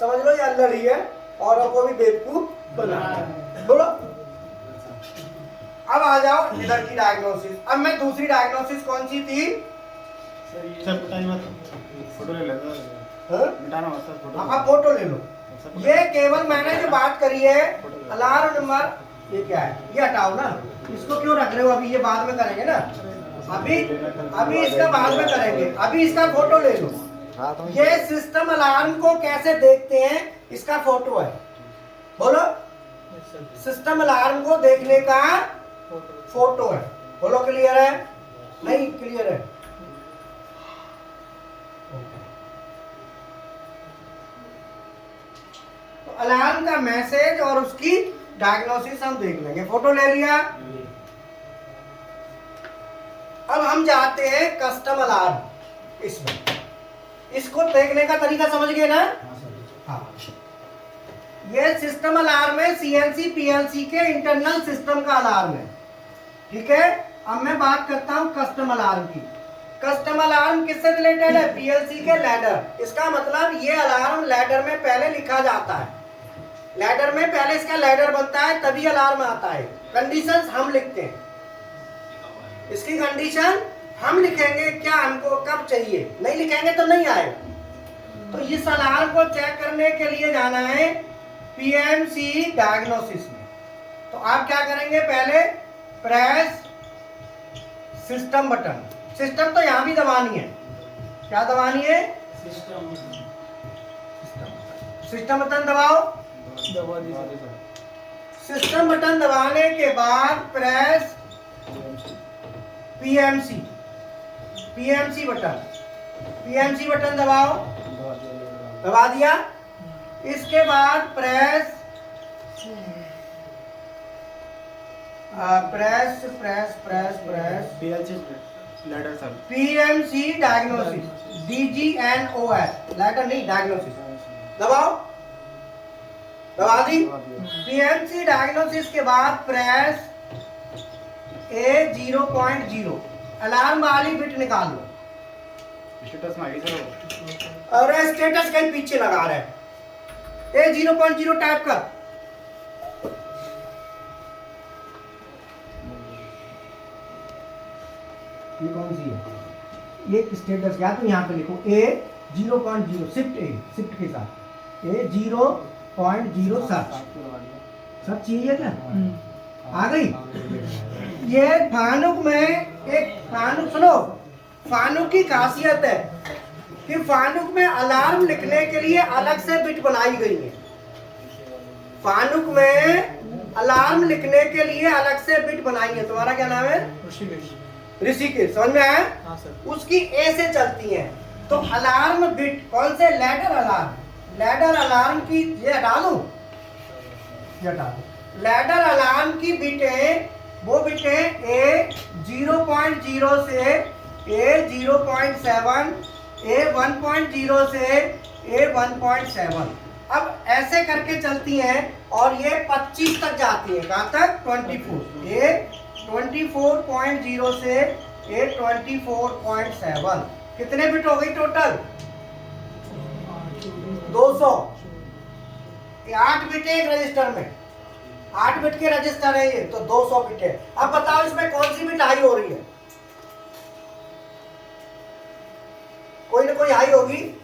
[SPEAKER 1] समझ लो ये अल्लड़ ही है और वो भी बेवकूफ बना है। बोलो अब आ जाओ इधर की डायग्नोसिस। अब मैं दूसरी डायग्नोसिस कौन सी थी?
[SPEAKER 3] सर बताइए मत, फोटो ले लेना,
[SPEAKER 1] हाँ?
[SPEAKER 3] मिटाना मत सर, फोटो
[SPEAKER 1] अब फोटो ले लो। ये केवल मैंने जो बात करी है अलार्म नंबर, ये क्या है? ये हटाओ ना, इसको क्यों रख रहे हो? अभी ये बाद में करेंगे ना, अभी इसका बाद में करेंगे, अभी इसका फोटो ले लो। ये सिस्टम अलार्म को कैसे देखते हैं इसका फोटो है। बोलो सिस्टम अलार्म को देखने का फोटो है। बोलो क्लियर है? नहीं क्लियर है? तो अलार्म का मैसेज और उसकी डायग्नोसिस हम देख लेंगे। फोटो ले लिया। अब हम जाते हैं कस्टम अलार्म। इसमें इसको देखने का तरीका समझ गए ना? हाँ, ये सिस्टम अलार्म है, सीएनसी पीएलसी के इंटरनल सिस्टम का अलार्म है। ठीक है, अब मैं बात करता हूं कस्टम अलार्म की। कस्टम अलार्म किससे रिलेटेड है? पीएलसी के लैडर। इसका मतलब ये अलार्म लैडर में पहले लिखा जाता है, लैडर में पहले इसका लैडर बनता है तभी अलार्म आता है। कंडीशंस हम लिखते हैं, इसकी कंडीशन हम लिखेंगे, क्या हमको कब चाहिए, नहीं लिखेंगे तो नहीं आएगा। तो इस अलार्म को चेक करने के लिए जाना है पीएमसी डायग्नोसिस में। तो आप क्या करेंगे? पहले प्रेस सिस्टम बटन। सिस्टम तो यहां भी दबानी है। क्या दबानी है? सिस्टम बटन दबाओ।
[SPEAKER 2] दबा दीजिए।
[SPEAKER 1] सिस्टम बटन दबाने के बाद press PMC button. PMC button दबाओ। दबा दिया। इसके बाद press
[SPEAKER 3] letter sir,
[SPEAKER 1] PMC diagnosis, DGNOS, letter नहीं डायग्नोसिस। दबाओ। दबा दी। पीएमसी डायग्नोसिस के बाद प्रेस A0.0, अलार्म वाली बिट निकाल लो।
[SPEAKER 3] स्टेटस में आ गई सर।
[SPEAKER 1] और स्टेटस कहीं पीछे लगा रहे हैं। A0.0 टाइप कर। ये कौन सी है? ये स्टेटस क्या? तो यहाँ पे लिखो A0.0, शिफ्ट के साथ A0.0 सर्च चाहिए क्या? आ गई। ये फानुक में एक फानुक, सुनो, फानुक की खासियत है कि फानुक में अलार्म लिखने के लिए अलग से बिट बनाई गई है। फानुक में अलार्म लिखने के लिए अलग से बिट बनाई है। तुम्हारा क्या नाम है? ऋषिकेश। समझ में आया?
[SPEAKER 2] हाँ सर।
[SPEAKER 1] उसकी ए से चलती है। तो अलार्म बिट कौन से? Ladder alarm. लैडर अलार्म की ये हटा दो, ये हटा दो। लैडर अलार्म की बिटें, वो बिटें A0.0 से A0.7, A1.0 से A1.7। अब ऐसे करके चलती हैं और ये 25 तक जाती है। कहाँ तक? 24। A24.0 से A24.7। कितने बिट हो गई टोटल? 200। 8 बिट है एक रजिस्टर में, 8 बिट के रजिस्टर है ये, तो 200 बिट है। अब बताओ इसमें कौन सी बिट हाई हो रही है? कोई ना कोई हाई होगी।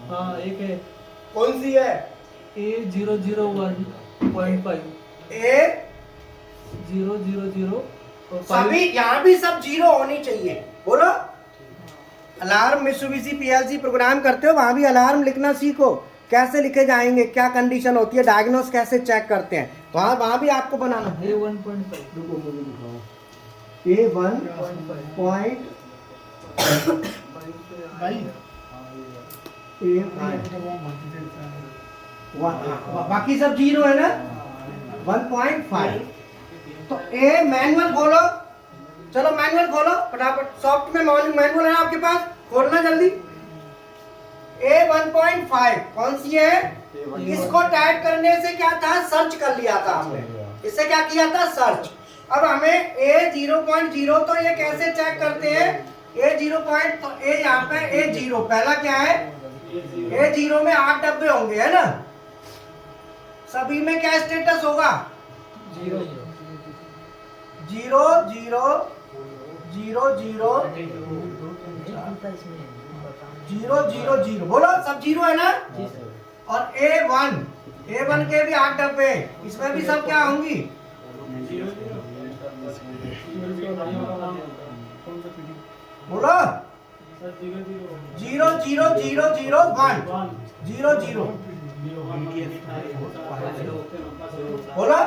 [SPEAKER 2] हाँ, एक है
[SPEAKER 1] कौन सी है?
[SPEAKER 2] A001.5,
[SPEAKER 1] A000।
[SPEAKER 2] 000
[SPEAKER 1] सभी यहाँ भी सब 0 होनी चाहिए। बोलो अलार्म मित्सुबिशी पीएलसी प्रोग्राम करते हो, वहां भी अलार्म लिखना सीखो। कैसे लिखे जाएंगे, क्या कंडीशन होती है, डायग्नोस कैसे चेक करते हैं, वहां भी आपको बनाना है।
[SPEAKER 2] A1.5।
[SPEAKER 1] रुको मुझे दिखाओ। A1.5 बाकी सब 0 है ना? 1.5। तो ए मैनुअल खोलो। चलो मैनुअल खोलो फटाफट। सॉफ्ट में मैनुअल है आपके पास, खोलना जल्दी। A1.5 कौन सी है? इसको टाइप करने से क्या था? सर्च कर लिया था हमने। इससे क्या किया था? सर्च। अब हमें A0.0, तो ये कैसे चेक करते हैं? A0 पॉइंट, तो A यहाँ पे A0 पहला क्या है, A0 में 8 डब्बे होंगे, है ना। सभी में क्या स्टेटस होगा,
[SPEAKER 2] 0
[SPEAKER 1] 0 0 0 0 0 0 0, बोलो सब 0 है ना। और A1 के भी 8 डब्बे, इसमें भी सब क्या होंगी, बोलो 0 0 0 0 1 0 0, बोलो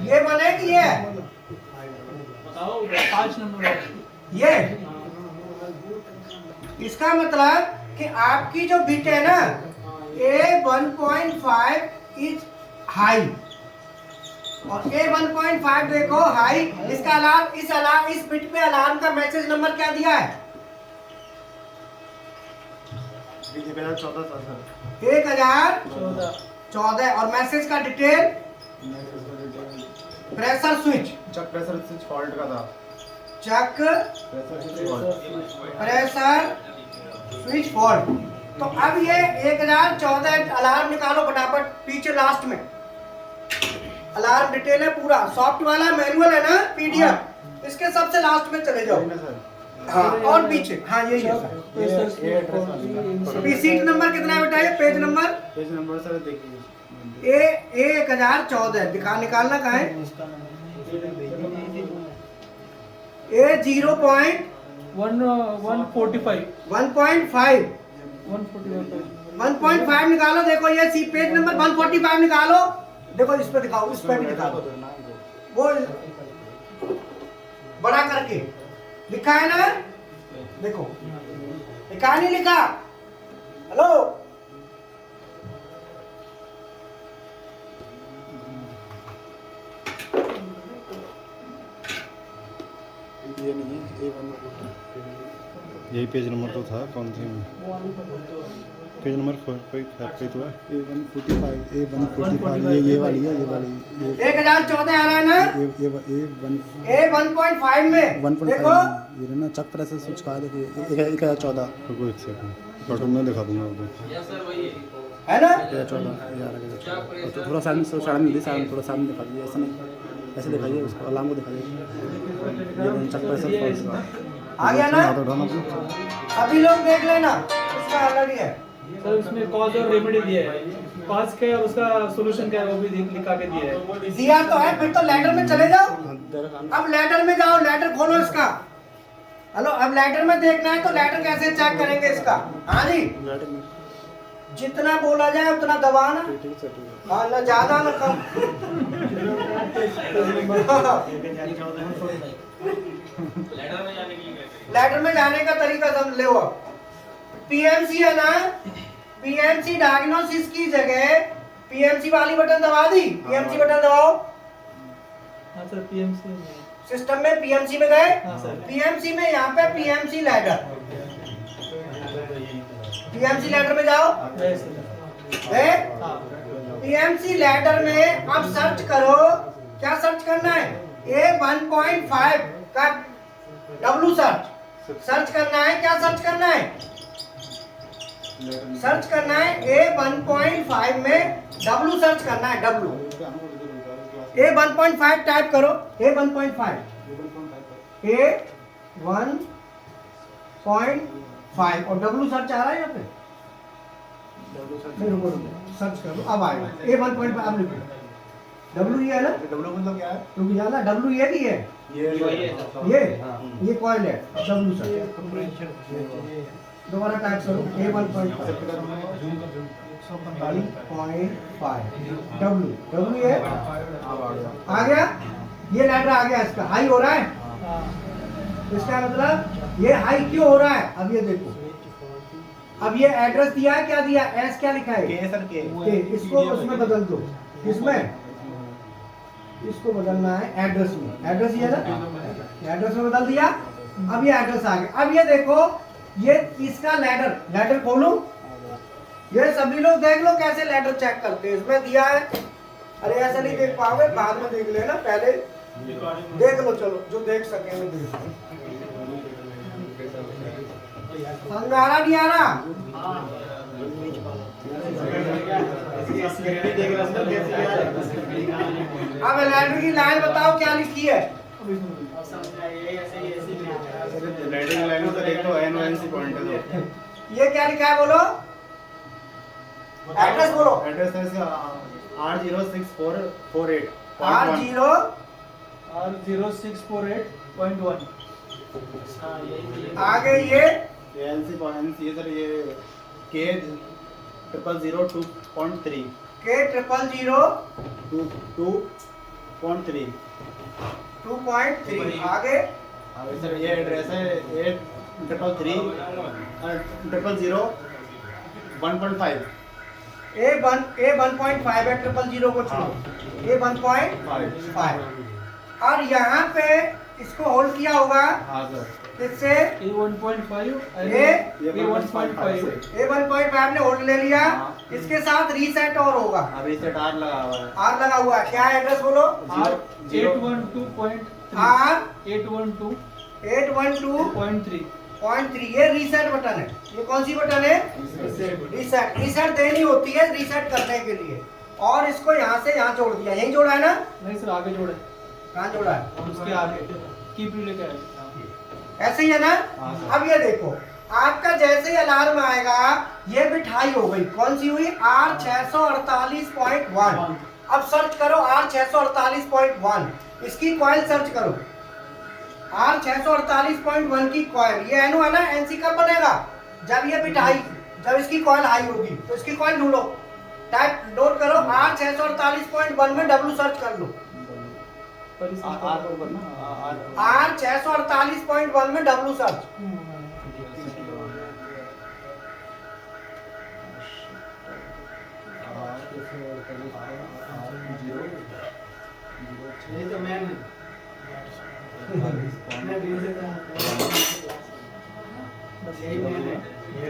[SPEAKER 1] ये बने कि ये
[SPEAKER 2] 5 नंबर
[SPEAKER 1] ये। इसका मतलब कि आपकी जो बिट है ना A1.5 इज हाई, और A1.5 देखो हाई, इसका अलार्म इस बिट पे अलार्म का मैसेज नंबर क्या दिया है, 1014, और मैसेज का detail pressure switch,
[SPEAKER 3] chuck pressure switch fault का था,
[SPEAKER 1] chuck
[SPEAKER 3] pressure switch fault.
[SPEAKER 1] Pressure switch fault. तो अब ये 1014 अलार्म निकालो फटाफट, पीछे लास्ट में अलार्म डिटेल है पूरा, सॉफ्ट वाला मैनुअल है ना PDF, इसके सबसे लास्ट में चले जाओ। हाँ और पीछे, हाँ यही है सर। सीट नंबर कितना है बेटा, ये पेज नंबर
[SPEAKER 3] सर देखिए
[SPEAKER 1] A1014 निकालना कहाँ है, A0 पॉइंट
[SPEAKER 2] 145
[SPEAKER 1] 1.5 निकालो। देखो ये सी पेज नंबर 145 निकालो, देखो इस पे दिखाओ, इस पे भी दिखाओ, वो बड़ा करके लिखा है ना, देखो लिखा नहीं लिखा, हेलो
[SPEAKER 3] ये नहीं है,
[SPEAKER 4] यही पेज नंबर तो था, कौन सी पेज नंबर कोई तो है।
[SPEAKER 3] A145 ये वाली है, ये वाली
[SPEAKER 1] 1014 आ रहा है ना, A1.5 में
[SPEAKER 3] 1.5
[SPEAKER 1] देखो,
[SPEAKER 3] ये ना चक प्रेशर स्विच का देखिए 1014
[SPEAKER 4] रुको एक सेकंड, कार्टून में दिखा दूंगा आपको।
[SPEAKER 1] है ना।
[SPEAKER 3] 1014 तो थोड़ा सामने थोड़ा सामने दिखा दीजिए, ऐसा नहीं, ऐसे दिखाइए उसको, अलार्म को दिखाइए, ये चक प्रेशर फॉल्ट
[SPEAKER 1] आ गया ना, अभी लोग देख लेना, उसका अलग ही है
[SPEAKER 2] सर। उसमें कॉज और रेमेडी दिया है, कॉज क्या है और उसका सॉल्यूशन क्या है वो भी लिखा के दिया है।
[SPEAKER 1] दिया तो है, फिर तो लेटर में चले जाओ। अब लेटर में जाओ, लेटर खोलो इसका, हेलो अब लेटर में देखना है तो लेटर कैसे चेक करेंगे इसका, हाँ जी जितना बोला जाए उतना दबाना, हाँ ना ज्यादा ना कम। लेटर में जाने का तरीका समझ लो। PMC है ना, PMC डायग्नोसिस की जगह PMC वाली बटन दबा दी, PMC बटन दबाओ।
[SPEAKER 2] हाँ सर PMC
[SPEAKER 1] सिस्टम में PMC में गए,
[SPEAKER 2] हाँ सर।
[SPEAKER 1] PMC में यहाँ पे PMC लेटर, PMC लेटर में जाओ, है PMC लेटर में अब सर्च करो, क्या सर्च करना है, A1.5 का W सर्च करना है, क्या सर्च करना है, सर्च करना है A1.5 में W सर्च करना है, W A1.5 टाइप करो, A1.5 और W सर्च आ रहा है यहाँ पे, रुको सर्च करो, अब आएगा A1.5, अब लिखो W ये है ना,
[SPEAKER 3] W मतलब क्या है,
[SPEAKER 1] रुक जाना, W ये भी है, ये कॉइल है, W सर्च दोबारा टाइप करो A1.5 W ये आ गया, ये लेटर आ गया, इसका हाई हो रहा है, इसका मतलब ये हाई क्यों हो रहा है, अब ये देखो, अब ये एड्रेस दिया है, क्या दिया है, एस क्या लिखा है, के, इसको उसमें बदल दो, इसमें इसको बदलना है एड्रेस में, एड्रेस ये ना, एड्रेस में बदल दिया, अब ये एड्रेस आ गया। अब ये देखो, ये इसका लेटर खोलो, ये सभी लोग देख लो कैसे लेटर चेक करते हैं, इसमें दिया है, अरे ऐसा नहीं देख पाओगे, बाद में देख लेना, पहले देख लो, चलो जो देख सकेंगे देख लो। समझ में आ रहा नहीं आ रहा? अब एलएलबी की लाइन बताओ क्या लिखी है?
[SPEAKER 4] राइटिंग लाइन में तो देखो एनओएनसी पॉइंट है तो
[SPEAKER 1] ये क्या लिखा है बोलो? एड्रेस बोलो।
[SPEAKER 4] एड्रेस है R06448
[SPEAKER 1] R0
[SPEAKER 2] R0648.1
[SPEAKER 1] आगे ये
[SPEAKER 4] एएनसी पॉइंट ये सर ये K0002.3
[SPEAKER 1] K002.3
[SPEAKER 4] 2.3
[SPEAKER 1] आगे
[SPEAKER 4] अभी सर ये एड्रेस है 80001.5
[SPEAKER 1] A1.5 है, 000 को चुनो। A1.5 और यहाँ पे इसको होल्ड किया होगा
[SPEAKER 4] हाँ सर
[SPEAKER 1] इससे
[SPEAKER 2] A1.5
[SPEAKER 1] ये
[SPEAKER 2] A1.5
[SPEAKER 1] A1.5 ने होल्ड ले लिया। इसके साथ रीसेट और होगा।
[SPEAKER 4] अभी से R लगा हुआ है
[SPEAKER 1] R लगा हुआ है। क्या है एड्रेस बोलो?
[SPEAKER 2] R812.3
[SPEAKER 1] R
[SPEAKER 2] 812.3
[SPEAKER 1] 812.3 ये रीसेट बटन है। ये कौन सी बटन है? रीसेट देनी होती है रीसेट करने के लिए। और इसको यहाँ से यहाँ जोड़ दिया। यही जोड़ा है ना?
[SPEAKER 2] नहीं सर, आगे जोड़े,
[SPEAKER 1] कहाँ जोड़ा है?
[SPEAKER 2] और उसके आगे कीप रिले का है।
[SPEAKER 1] ऐसे ही है ना? अब ये देखो आपका जैसे ही अलार्म आएगा ये बिट हाई हो गई। कौन सी हुई? R648.1। अब सर्च करो R648.1, इसकी कॉइल सर्च करो। R648.1 की कॉइल, ये एनो है ना? एनसी कब बनेगा? जब ये बिट हाई, जब इसकी कॉइल हाई होगी तो इसकी कॉइल ढूंढो। टाइप नोट करो R648.1 में W सर्च कर लो। R648.1 में W सर्च।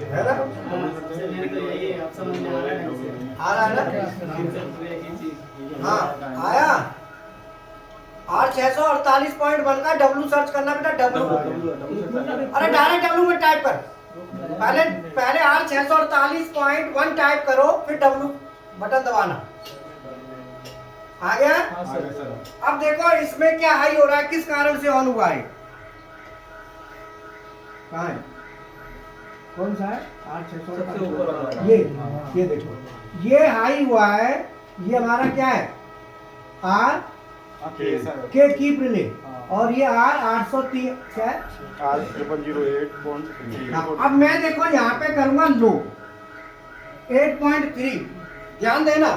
[SPEAKER 1] है ना? आ रहा है ना? हाँ आया। R648.1 का W सर्च करना बेटा। W अरे डायरेक्ट W में टाइप कर। पहले R648.1 टाइप करो फिर W बटन दबाना। आ गया? अब देखो इसमें क्या हाई हो रहा है, किस कारण से ऑन हुआ है? कहाँ है? कौन सा है? R648 ये देखो ये हाई हुआ है। ये हमारा क्या है? R के कीप रिले और ये R803 क्या है?
[SPEAKER 4] R0008.3
[SPEAKER 1] अब मैं देखो यहाँ पे करूंगा लो 8.3। ध्यान देना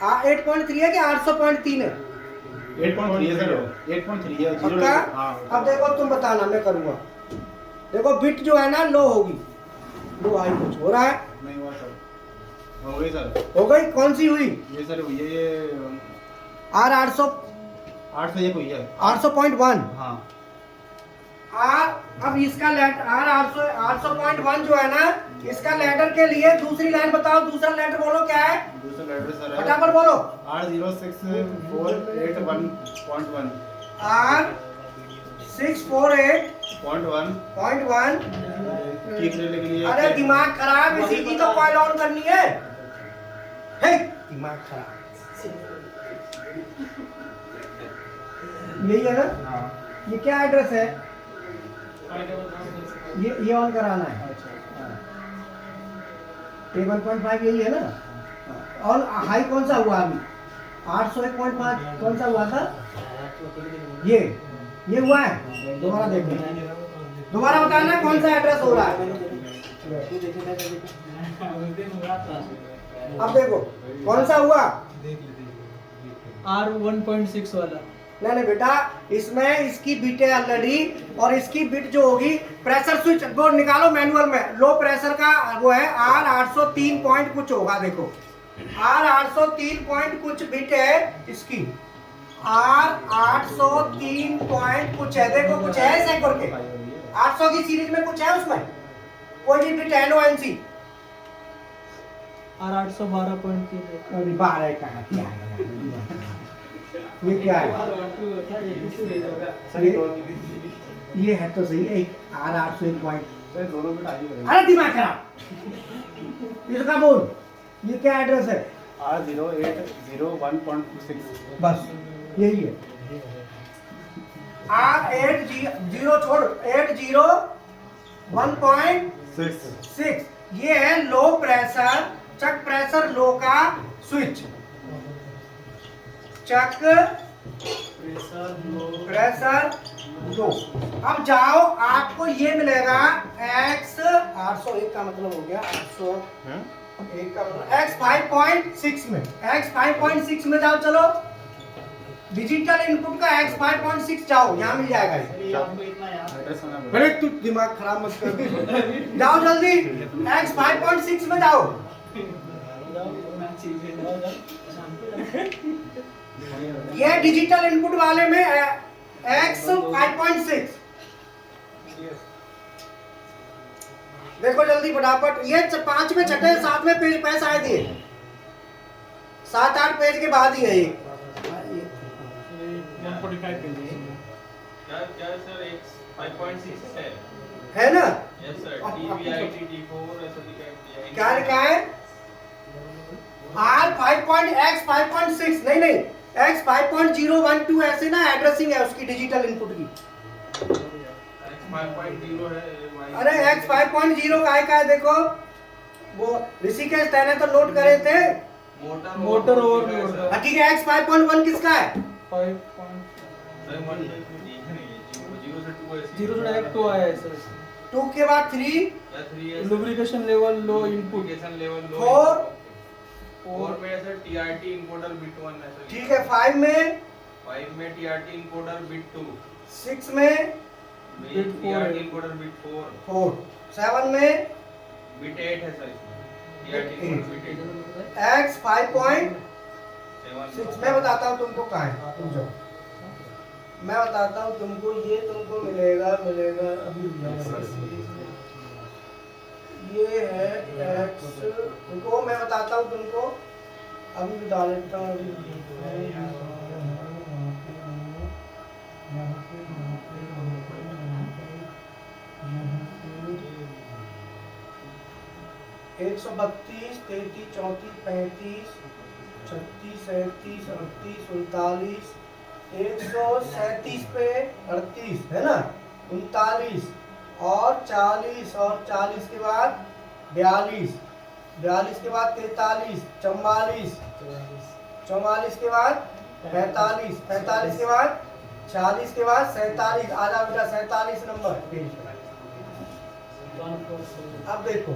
[SPEAKER 1] 8.3 है कि 800.3 है?
[SPEAKER 4] 8.3 है सर 8.3 है
[SPEAKER 1] पक्का? अब देखो तुम बताना, मैं करूंगा। देखो बिट जो है ना लो होगी। लो हाई कुछ हो रहा है?
[SPEAKER 4] नहीं हुआ सर हो गई सर
[SPEAKER 1] हो गई। कौन सी हुई?
[SPEAKER 4] ये सर ये
[SPEAKER 1] R800
[SPEAKER 4] 8 से ये हुई है
[SPEAKER 1] 800.1।
[SPEAKER 4] हाँ
[SPEAKER 1] R अब इसका लेटर R800.1 जो है ना, इसका लेटर के लिए दूसरी लाइन बताओ। दूसरा लेटर बोलो क्या है?
[SPEAKER 4] दूसरा लेटर सर है
[SPEAKER 1] फटाफट बोलो।
[SPEAKER 4] R06481.1
[SPEAKER 1] R648.1
[SPEAKER 4] कीप रिले के लिए
[SPEAKER 1] अरे दिमाग खराब, इसी की तो कॉइल ऑन करनी है। हे दिमाग खराब। यही है ना? ये क्या एड्रेस है? ये ऑन कराना है। A1.5 यही है ना? और हाई कौन सा हुआ अभी? 801.5 कौन सा हुआ था? ये हुआ है। दोबारा देखो, दोबारा बताना कौन सा एड्रेस हो रहा है। अब देखो कौन सा हुआ?
[SPEAKER 2] R1.6 वाला।
[SPEAKER 1] नहीं बेटा, इसमें इसकी बिट है ऑलरेडी और इसकी बिट जो होगी प्रेशर स्विच बोर्ड निकालो मैनुअल में। लो प्रेशर का वो है R803 पॉइंट कुछ होगा। देखो R803 पॉइंट कुछ बिट है इसकी। R803 पॉइंट कुछ है। देखो कुछ है ऐसे करके 800 की सीरीज में कुछ है उसमें कोई भी बिट है NONC।
[SPEAKER 2] R812.3
[SPEAKER 1] 12 कहाँ क्या है? ये क्या है? ये है तो सही। एक R801 पॉइंट अरे दिमाग खराब, इसका बोल, ये क्या एड्रेस है?
[SPEAKER 3] R0801.6
[SPEAKER 1] बस यही है। R80 छोड़, 801.6 ये है लो प्रेशर, चक प्रेशर लो का स्विच। Chuck pressure low. अब जाओ, आपको ये मिलेगा X 801 का मतलब हो गया 801 का मतलब X 5.6 में, X 5.6 में जाओ, चलो डिजिटल इनपुट का X 5.6 जाओ, यहाँ मिल जाएगा ये। अरे तू दिमाग खराब मत कर, जाओ जल्दी X 5.6 में जाओ। ये डिजिटल इनपुट वाले में X 5.6 देखो जल्दी फटाफट, ये 5 में छठे 7 में पेज पैसे आए दिए, 7-8 पेज के बाद ही है ये।
[SPEAKER 5] क्या सर X 5.6
[SPEAKER 1] है ना?
[SPEAKER 5] यस सर, DVIT D4 ऐसा लिखा है।
[SPEAKER 1] क्या लिखा है? X 5.6 नहीं, X 5.012 ऐसे ना एड्रेसिंग है उसकी डिजिटल इनपुट की।
[SPEAKER 5] X 5.0 है।
[SPEAKER 1] अरे X 5.0 का है देखो, वो ऋषिकेश तैने तो नोट करे थे।
[SPEAKER 2] मोटर और
[SPEAKER 1] ठीक है, X 5.1 किसका है?
[SPEAKER 2] 0 से डायरेक्ट 2 आया है सर।
[SPEAKER 1] 2 के बाद 3,
[SPEAKER 2] लुब्रिकेशन लेवल लो इनपुट।
[SPEAKER 5] 4 में सर TRT इनकोडर बिट 1 है सर।
[SPEAKER 1] ठीक है, 5 में,
[SPEAKER 5] 5 में TRT इनकोडर बिट 2,
[SPEAKER 1] 6 में,
[SPEAKER 2] बिट 4
[SPEAKER 5] TRT इनकोडर बिट
[SPEAKER 1] 4, 7 में,
[SPEAKER 5] बिट 8 है सर इसमें। TRT encoder bit 8।
[SPEAKER 1] X 5.6 मैं बताता हूँ तुमको कहाँ है, तुम जाओ, मैं बताता हूँ तुमको, ये तुमको मिलेगा अभी ये है X, तुमको मैं बताता हूँ तुमको, अभी बता देता हूँ। एक 132, 33, 34, 35, 36, 37, 38, 39, 137 पे 38 है ना, 39 और 40 और 40 के बाद 42, 42 के बाद 43, 44, 44 के बाद 45, 45 के बाद 40 के बाद 47, आधा बेटा 47 नंबर पेज पे। अब देखो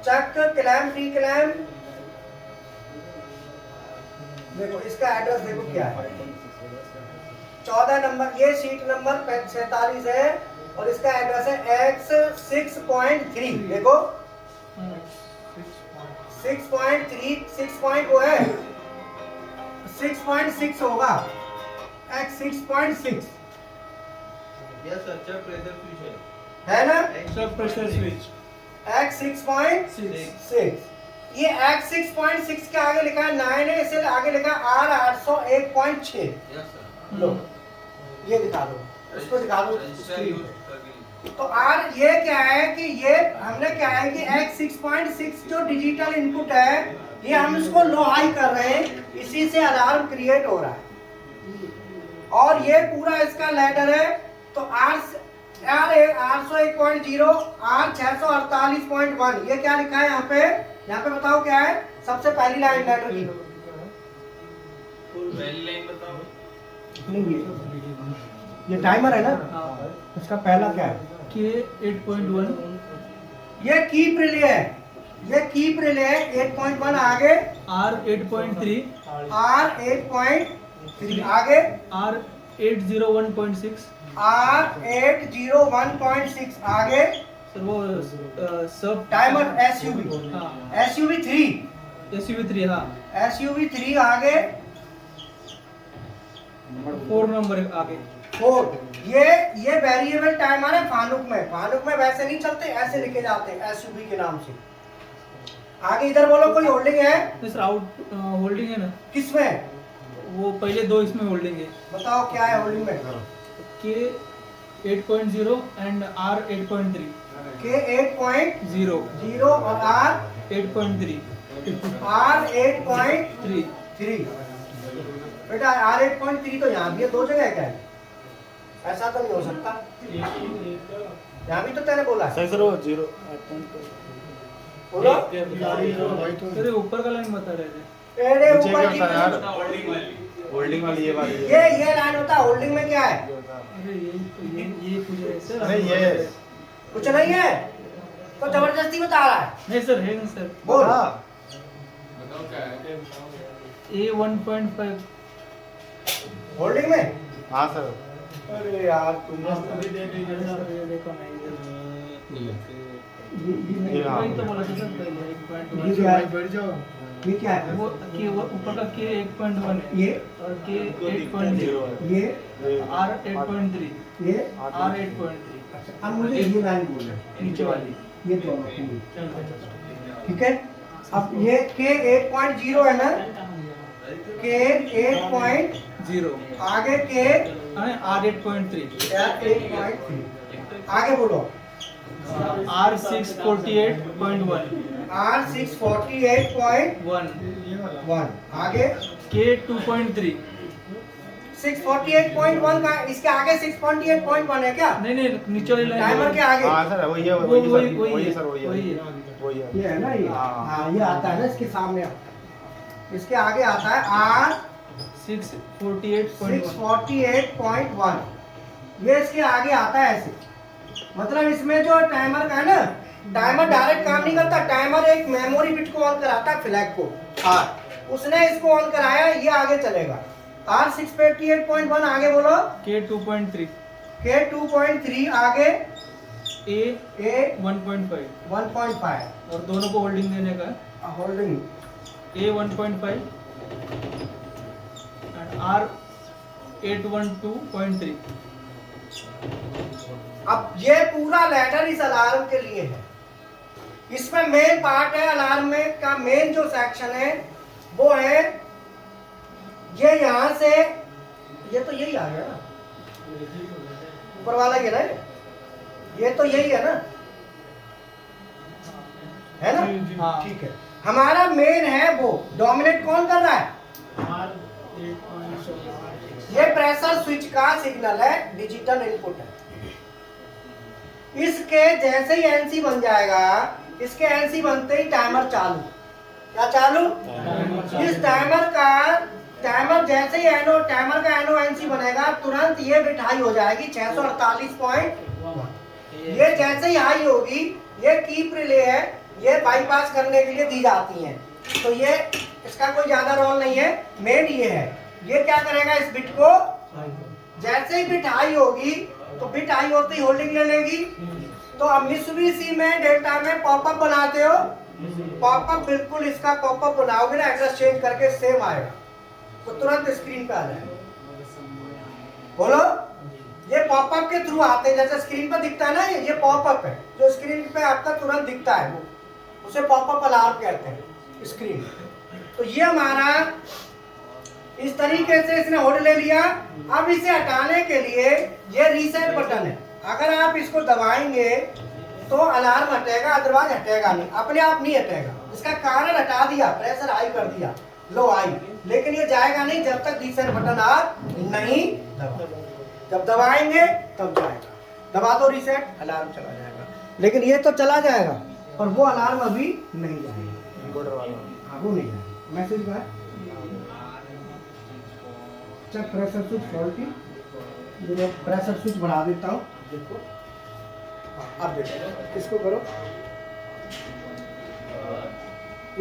[SPEAKER 1] चक क्लैम टी क्लैम, देखो इसका एड्रेस देखो क्या है, 14 नंबर, ये सीट नंबर 47 है और इसका एड्रेस है X 6.3। देखो 6.3, 6 पॉइंट वो है 6.6 होगा, X 6.6
[SPEAKER 5] यस सर, चक प्रेशर स्विच
[SPEAKER 1] है ना,
[SPEAKER 2] सब प्रेशर स्विच
[SPEAKER 1] X 6.6। ये X 6.6 के आगे लिखा है 9 है, इसे आगे लिखा है R 801.6।
[SPEAKER 5] Yes sir.
[SPEAKER 1] लो ये दिखा दो, उसको दिखा दो स्क्रीन पे। तो R ये क्या है कि ये हमने क्या है कि X 6.6 जो डिजिटल इनपुट है, ये हम इसको लो हाई कर रहे हैं, इसी से अलार्म क्रिएट हो रहा है। और ये पूरा इसका लैडर है, तो R 801.0, R 648.1, ये क्या लिखा है यहाँ पे बताओ क्या है, सबसे पहली लाइन लैडर की
[SPEAKER 5] पहली लाइन बताओ।
[SPEAKER 1] ये टाइमर है ना, इसका पहला क्या है,
[SPEAKER 2] के 8.1
[SPEAKER 1] ये कीप रिले है, ये कीप रिले है 8.1, आगे
[SPEAKER 2] R 8.3
[SPEAKER 1] R 8.3, आगे
[SPEAKER 2] R 801.6
[SPEAKER 1] R 801.6, आगे
[SPEAKER 2] सर वो सब
[SPEAKER 1] टाइमर SUV,
[SPEAKER 2] हाँ
[SPEAKER 1] SUV 3,
[SPEAKER 2] SUV 3 हाँ
[SPEAKER 1] SUV 3, आगे
[SPEAKER 2] 4 नंबर आगे
[SPEAKER 1] 4। ये वेरिएबल टाइमर है फानुक में वैसे नहीं चलते, ऐसे लिखे जाते हैं SUV के नाम से। आगे इधर बोलो कोई होल्डिंग है,
[SPEAKER 2] सर आउट होल्डिंग है ना,
[SPEAKER 1] किसमें
[SPEAKER 2] वो पहले 2 इसमें होल्डिंग है,
[SPEAKER 1] बताओ क्या है होल्डिंग में,
[SPEAKER 2] के 8.0 and R 8.3.
[SPEAKER 1] K 8.0
[SPEAKER 2] 0
[SPEAKER 1] और R
[SPEAKER 2] 8.3.
[SPEAKER 1] R 8.3
[SPEAKER 2] 3.
[SPEAKER 1] बेटा R 8.3 तो यहाँ भी है, दो जगह है क्या है? ऐसा तो नहीं हो सकता, यहाँ भी तो तेने बोला है।
[SPEAKER 3] सही सर वो 0
[SPEAKER 1] बोलो
[SPEAKER 2] अरे ऊपर का लाइन बता रहे थे।
[SPEAKER 1] अरे ऊपर की
[SPEAKER 5] होल्डिंग वाली
[SPEAKER 4] होल्डिंग वाली ये वाली
[SPEAKER 1] ये लाइन होता है। होल्डिंग में क्या है?
[SPEAKER 2] अरे ये पूछ रहे सर।
[SPEAKER 4] नहीं ये
[SPEAKER 1] कुछ नहीं है तो जबरदस्ती बता रहा है।
[SPEAKER 2] नहीं सर, है ना सर।
[SPEAKER 1] बोल।
[SPEAKER 2] A 1.5.
[SPEAKER 1] होल्डिंग में?
[SPEAKER 4] हाँ सर
[SPEAKER 1] अरे यार तुम
[SPEAKER 2] ये देखो ना
[SPEAKER 4] ये हाँ।
[SPEAKER 2] वही तो बोला था सर,
[SPEAKER 1] ये क्या है? ये क्या है?
[SPEAKER 2] वो ऊपर का K 8.1 है
[SPEAKER 1] ये
[SPEAKER 2] और K 8.0
[SPEAKER 1] ये
[SPEAKER 2] R 8.3
[SPEAKER 1] ये
[SPEAKER 2] R 8.3
[SPEAKER 1] अब मुझे ये लाइन बोल रहे हैं,
[SPEAKER 2] नीचे वाली।
[SPEAKER 1] ये दोनों पूरी, ठीक है। अब ये K 8.0 है ना, K 8.0 आगे K
[SPEAKER 2] R 8.3
[SPEAKER 1] 8.3 आगे बोलो
[SPEAKER 2] R 648.1
[SPEAKER 1] R 648.1 आगे
[SPEAKER 2] K 2.3
[SPEAKER 1] 648.1 का इसके आगे 648.1 है क्या?
[SPEAKER 2] नहीं नीचे वाली लाइन
[SPEAKER 1] टाइमर के आगे
[SPEAKER 4] हाँ सर वही है वही सर वही है वही है
[SPEAKER 1] ये है ना, ये
[SPEAKER 4] हाँ।
[SPEAKER 1] हाँ ये आता है ना इसके सामने, इसके आगे आता है R
[SPEAKER 2] 648.1
[SPEAKER 1] 648.1, ये इसके आगे आता है ऐसे। मतलब इसमें जो टाइमर का है ना, टाइमर डायरेक्ट काम नहीं करता, टाइमर एक मेमोरी बिट को ऑन कराता है, फ्लैग को R, उसने इसको ऑन कराया, ये आगे चलेगा। R 648.1 आगे बोलो
[SPEAKER 2] K 2.3
[SPEAKER 1] K 2.3 आगे
[SPEAKER 2] A
[SPEAKER 1] A
[SPEAKER 2] 1.5
[SPEAKER 1] 1.5
[SPEAKER 2] और दोनों को होल्डिंग देने का है।
[SPEAKER 1] Holding
[SPEAKER 2] A 1.5 and R 812.3।
[SPEAKER 1] अब ये पूरा लैडर इस अलार्म के लिए है। इसमें मेन पार्ट है अलार्म में का, मेन जो सेक्शन है वो है ये, यहां से ये तो यही आ गया ना, ऊपर वाला ये ना, ये तो यही है ना, है ना?
[SPEAKER 2] हाँ।
[SPEAKER 1] ठीक है। हमारा मेन है वो, डोमिनेट कौन कर रहा है? ये प्रेशर स्विच का सिग्नल है, डिजिटल इनपुट है। इसके जैसे ही एनसी बन जाएगा, इसके एनसी बनते ही टाइमर चालू। क्या चालू? इस टाइमर जैसे ही टाइमर का एनओ एनसी बनेगा, तुरंत ये बिट हाई हो जाएगी 648.1। ये जैसे ही हाई होगी, ये कीप रिले है, ये बाईपास करने के लिए दी जाती है। तो ये इसका कोई ज्यादा रोल नहीं है, मेन ये है। ये क्या करेगा, इस बिट को जैसे ही बिट हाई होगी तो बिट हाई होते ही होल्डिंग ले लेगी। तो अब मित्सुबिशी में डेल्टा में पॉपअप बनाते हो, पॉपअप बिल्कुल इसका पॉपअप बनाओगे ना, एड्रेस चेंज करके सेम आएगा, तो तुरंत स्क्रीन पे आ जाएगा। बोलो, ये पॉपअप के थ्रू आते हैं, जैसे स्क्रीन पे दिखता है ना, ये पॉपअप है जो स्क्रीन पे आपका तुरंत दिखता है, उसे पॉपअप अलार्म कहते हैं स्क्रीन। तो ये हमारा इस तरीके से इसने होल्ड ले लिया। अब इसे हटाने के लिए ये रीसेट बटन है, अगर आप इसको दबाएंगे तो अलार्म हटेगा, अदरवाइज हटेगा नहीं, अपने आप नहीं हटेगा। इसका कारण हटा दिया, प्रेशर हाई कर दिया, लो हाई, लेकिन ये जाएगा नहीं जब तक रीसेट बटन आप नहीं दबाओ। जब दबाएंगे तब जाएगा, दबा दो रीसेट, अलार्म चला जाएगा। लेकिन ये तो चला जाएगा पर वो अलार्म अभी नहीं जाएगा, हाँ वो नहीं जाएगा। मैसेज का चेक प्रेशर स्विच फॉल्टी, जो मैं प्रेशर स्विच बढ़ा देता हूँ, देखो अब देखो, इसको करो,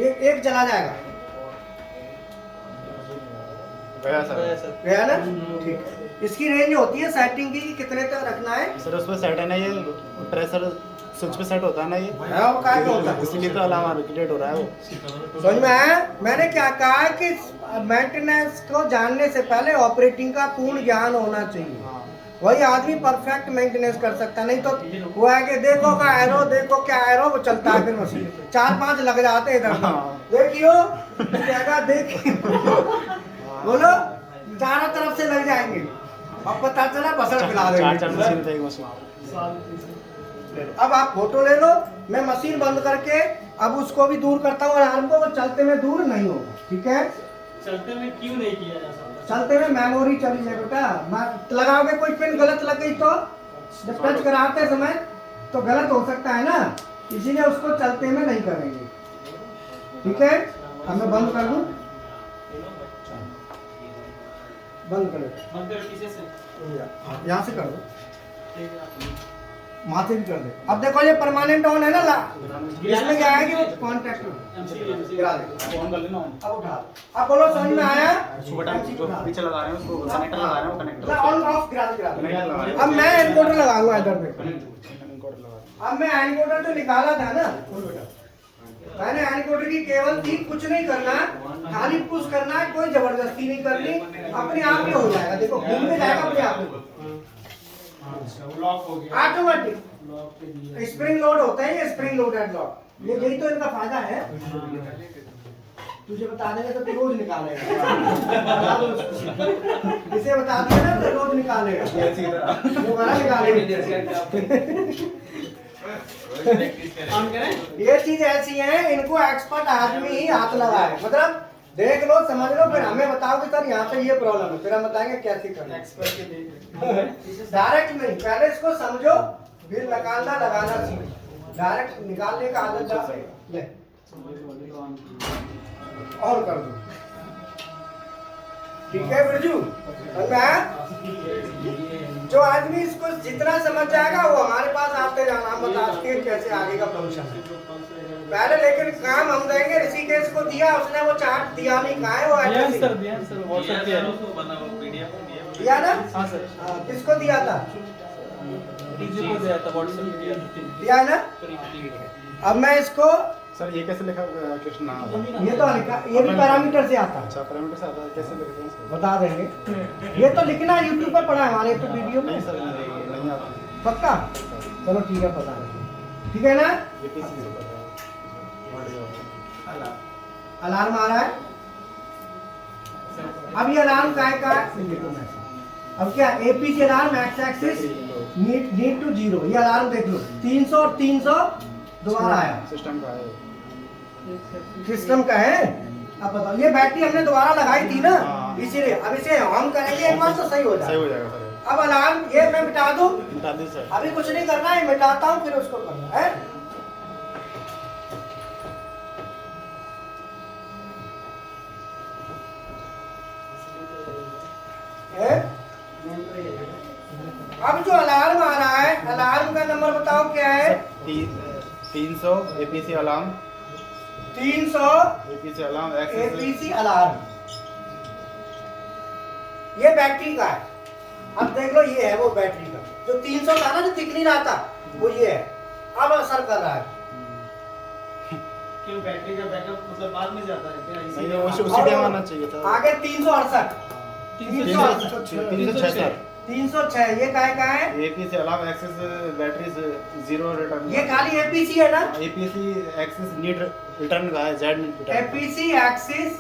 [SPEAKER 1] एक चला जाएगा, गया ना? ठीक है। इसकी रेंज होती है सेटिंग की कि कितने तक रखना है
[SPEAKER 3] सर। उसमें सेट है ना, ये प्रेशर स्विच पे सेट होता है ना, ये
[SPEAKER 1] है, वो काय का होता है,
[SPEAKER 3] इसीलिए तो अलार्म रेगुलेट हो रहा है वो।
[SPEAKER 1] समझ में आया? मैंने क्या कहा कि मेंटेनेंस को जानने से पहले ऑपरेटिंग का पूर्ण ज्ञान होना चाहिए, वही आदमी परफेक्ट मेंटेनेंस कर सकता। नहीं तो वो है कि देखो क्या एरो, देखो क्या एरो, वो चलता है फिर मशीन 4-5 लग जाते हैं इधर, देखियो देखियो, बोलो चारों तरफ से लग जाएंगे, अब पता चला बसर खिला
[SPEAKER 3] चार
[SPEAKER 1] देंगे।
[SPEAKER 3] चार मशीन थे एक मशीन
[SPEAKER 1] अब आप फोटो ले लो, मैं मशीन बंद करके अब उसको भी दूर करता हूँ अलार्म को, वो चलते में दूर नहीं होगा, ठीक है।
[SPEAKER 2] चलते में क्यों नहीं किया जा सकता?
[SPEAKER 1] चलते में मेमोरी चली जाए बेटा, लगाओगे कोई पिन गलत लग गई तो जब टच कराते समय तो गलत हो सकता है ना, इसीलिए उसको चलते में नहीं करेंगे, ठीक है। अब मैं बंद कर दूं, बंद कर दो, यहाँ से कर दो, माथे भी कर दे। अब देखो ये परमानेंट ऑन है ना, इसमें क्या है कि वो कॉन्टेक्ट गिरा दे।
[SPEAKER 3] ऑन कर लेना
[SPEAKER 1] अब उठा, अब बोलो समझ में आया।
[SPEAKER 3] उसको बटन जो पीछे लगा रहे हैं उसको कनेक्टर लगा रहे हैं, वो कनेक्टर
[SPEAKER 1] ऑन ऑफ गिरा दे, गिरा दे।
[SPEAKER 3] कनेक्टर लगा रहे हैं।
[SPEAKER 1] अब मैं एनकोडर लगाऊंगा इधर पे।
[SPEAKER 3] कनेक्टर लगा रहे
[SPEAKER 1] अब मैं एनकोडर जो निकाला था ना, मैंने एनकोडर की केवल थी, कुछ नहीं करना, खाली पुश करना है, कोई जबरदस्ती नहीं करनी, अपने आप में हो जाएगा। देखो घूम के जाएगा अपने आप में, ऑटोमेटिक स्प्रिंग लोड होता है, ये स्प्रिंग लोडेड लॉक, ये यही तो इनका फायदा है। तुझे बता देंगे तो तू रोज निकालेगा, इसे बता दिया ना तो रोज निकालेगा, दोबारा निकालेगा। ये चीज ऐसी है, इनको एक्सपर्ट आदमी ही हाथ लगाए, मतलब देख लो समझ लो, फिर हमें बताओ कि सर यहाँ पे ये प्रॉब्लम है, फिर हम बताएंगे कैसे करना। डायरेक्ट नहीं, पहले इसको समझो, फिर निकालना लगाना सीखो, डायरेक्ट निकालने का आदत डाल ले और कर दो, ठीक है बिरजू। जो आदमी इसको जितना समझ जाएगा वो हमारे पास आते जाना, हम बताते हैं कैसे आगे का फंक्शन पहले, लेकिन काम हम देंगे। ऋषिकेश को दिया, उसने वो चार्ट दिया नहीं, कहा है वो एड्रेस
[SPEAKER 2] सर व्हाट्सएप किया
[SPEAKER 1] दिया ना।
[SPEAKER 2] हाँ सर,
[SPEAKER 1] किसको दिया था?
[SPEAKER 2] टीजी को दिया था, व्हाट्सएप किया
[SPEAKER 1] दिया है ना। अब मैं इसको,
[SPEAKER 3] सर ये कैसे लिखा कृष्ण नाम
[SPEAKER 1] ये तो लिखा, ये भी पैरामीटर से आता है,
[SPEAKER 3] अच्छा पैरामीटर से आता है, कैसे लिखते हैं सर?
[SPEAKER 1] बता देंगे। ये तो लिखना यूट्यूब पर पड़ा है हमारे तो वीडियो में,
[SPEAKER 3] नहीं सर नहीं आता
[SPEAKER 1] पक्का। चलो ठीक है, पता है, ठीक है ना।
[SPEAKER 3] ये पीसी से पता है।
[SPEAKER 1] अलार्म आ रहा है। अब ये अलार्म का है, अब क्या APC alarm X axis need to 0, ये अलार्म देख लो 300 और 300 दोबारा आया,
[SPEAKER 3] सिस्टम का है,
[SPEAKER 1] सिस्टम का है। अब बताओ, ये बैटरी हमने दोबारा लगाई थी ना, इसीलिए अब इसे हम करेंगे एक बार तो सही हो
[SPEAKER 3] सही
[SPEAKER 1] जाएगा।
[SPEAKER 3] हो जाएगा सर।
[SPEAKER 1] अब अलार्म ये मैं मिटा दूं,
[SPEAKER 3] बता दीजिए सर।
[SPEAKER 1] अभी कुछ नहीं करना है, मिटाता हूँ फिर उसको करना है। अब जो अलार्म आ रहा है, अलार्म का नंबर बताओ क्या है?
[SPEAKER 3] 300 APC alarm,
[SPEAKER 1] 300
[SPEAKER 3] APC alarm
[SPEAKER 1] APC alarm, ये बैटरी का है। अब देख लो, ये है वो बैटरी का, जो 300 था ना, जो दिख नहीं रहा था, वो ये है। अब असर कर रहा है।
[SPEAKER 2] क्यों बैटरी का बैकअप मतलब बाद में जाता है क्या?
[SPEAKER 3] नहीं उसी टाइम आना चाहिए था।
[SPEAKER 1] आगे 368, 306, ये का है?
[SPEAKER 3] APC alarm axis battery 0 return,
[SPEAKER 1] ये खाली एपीसी है ना।
[SPEAKER 3] एपीसी एक्सेस नीड रिटर्न का है, Z need return.
[SPEAKER 1] APC axis,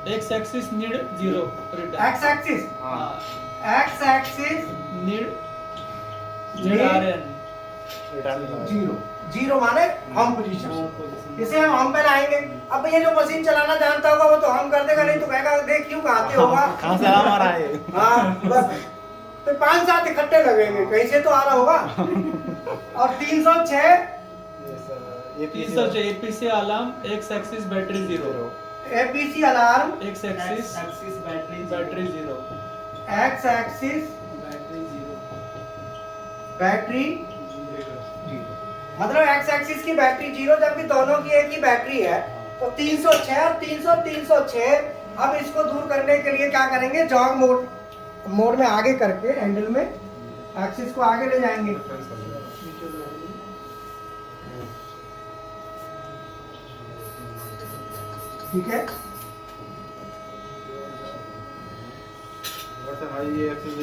[SPEAKER 2] X axis need 0 return,
[SPEAKER 1] X axis,
[SPEAKER 3] हां
[SPEAKER 1] X axis
[SPEAKER 2] need ZRN
[SPEAKER 3] return
[SPEAKER 1] 0, 0 माने हम पोजीशन, इसे हम पे लाएंगे। अब ये जो मशीन चलाना जानता होगा वो तो हम कर देगा, नहीं तो कहेगा देख क्यों कहाँ से होगा।
[SPEAKER 3] कहां से अलार्म आ रहा है?
[SPEAKER 1] हाँ बस, तो 5-7 इकट्ठे लगेंगे, कहीं से तो आ रहा होगा। और 306
[SPEAKER 2] APC alarm X axis battery 0,
[SPEAKER 1] APC alarm
[SPEAKER 2] X axis battery 0,
[SPEAKER 1] x axis battery 0, मतलब एक्स एक्सिस की बैटरी 0, जबकि दोनों की एक ही बैटरी है। तो 306 और 306। अब इसको दूर करने के लिए क्या करेंगे, जॉग मोड में आगे करके हैंडल में एक्सिस को आगे ले जाएंगे। ठीक है,
[SPEAKER 3] वैसे भाई ये एक्सेस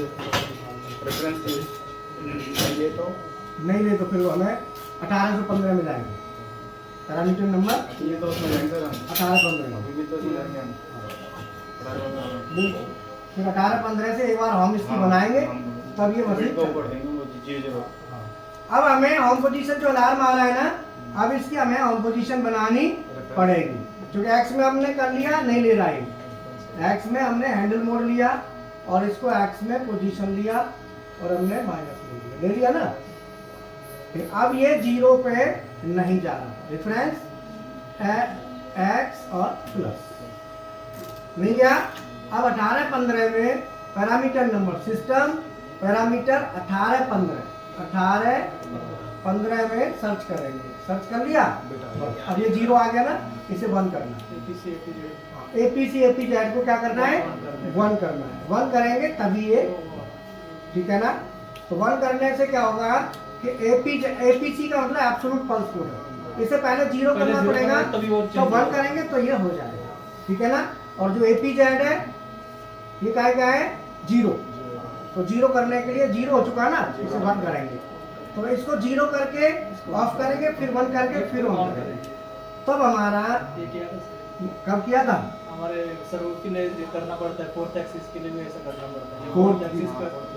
[SPEAKER 3] रेफरेंस ये तो
[SPEAKER 1] नहीं ले तो फिर हमें 1815 में जाएंगे, पैरामीटर नंबर
[SPEAKER 3] ये तो उसमें जाएंगे सर हम
[SPEAKER 1] 1815
[SPEAKER 3] अभी भी तो उसमें जाएंगे हम।
[SPEAKER 1] फिर 18-15 से एक बार होम इसकी बनाएंगे तब ये मशीन चलेगी। अब हमें होम पोजीशन जो अलार्म आ रहा है ना, अब इसकी हमें होम पोजीशन बनानी पड़ेगी, क्योंकि एक्स में हमने कर लिया, नहीं ले रहा है। एक्स में हमने हैंडल मोड लिया और इसको एक्स में पोजीशन लिया और हमने माइनस ले लिया ना। फिर अब ये 0 पे नहीं जा रहा, रेफरेंस एक्स और प्लस मिल गया। अब 18-15 में पैरामीटर नंबर सिस्टम पैरामीटर 18-15 में सर्च करेंगे, सर्च कर लिया। अब ये 0 आ गया ना, इसे 1 करना है। एपीसी एपीजेड को क्या करना है, 1 करना है। 1 करेंगे तभी ये, ठीक है ना। तो 1 करने से क्या होगा कि एपीसी का मतलब एब्सोल्यूट पल्स कोड है, इससे पहले 0 करना पड़ेगा, तो 1 करेंगे तो ये हो जाएगा, ठीक है ना। और जो एपीजेड है ये क्या है 0, तो 0 करने के लिए 0 हो चुका है ना, इसे 1 करेंगे। तो इसको 0 करके ऑफ करेंगे, फिर 1 करके फिर ऑन करेंगे, तब हमारा कब किया था
[SPEAKER 2] हमारे सर्वो के लिए करना पड़ता है, 4th एक्सिस के लिए भी ऐसा करना पड़ता है।
[SPEAKER 1] 4th
[SPEAKER 2] 4th एक्सिस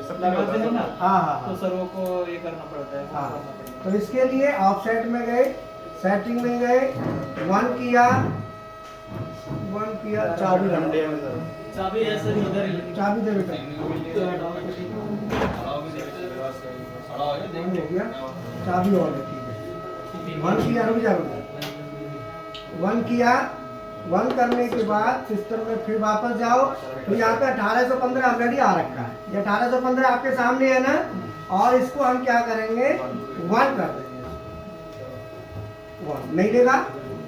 [SPEAKER 2] का लगाते हैं ना,
[SPEAKER 1] हाँ।
[SPEAKER 2] तो सर्वो को ये करना पड़ता है,
[SPEAKER 1] हाँ,
[SPEAKER 2] करना पड़ता है।
[SPEAKER 1] तो इसके लिए ऑफसेट में गए, सेटिंग में गए, 1 किया, चाबी रख दिया।
[SPEAKER 2] चाबी है सर इधर ही,
[SPEAKER 1] चाबी दे बेटा, हो गया चाबी और है, ठीक है। 1 किया, रुक जा 1 किया। 1 करने के बाद सिस्टम में फिर वापस जाओ, तो यहाँ पे 1815 ऑलरेडी आ रखा है, ये 1815 आपके सामने है ना, और इसको हम क्या करेंगे 1 कर देंगे। 1 नहीं लेगा,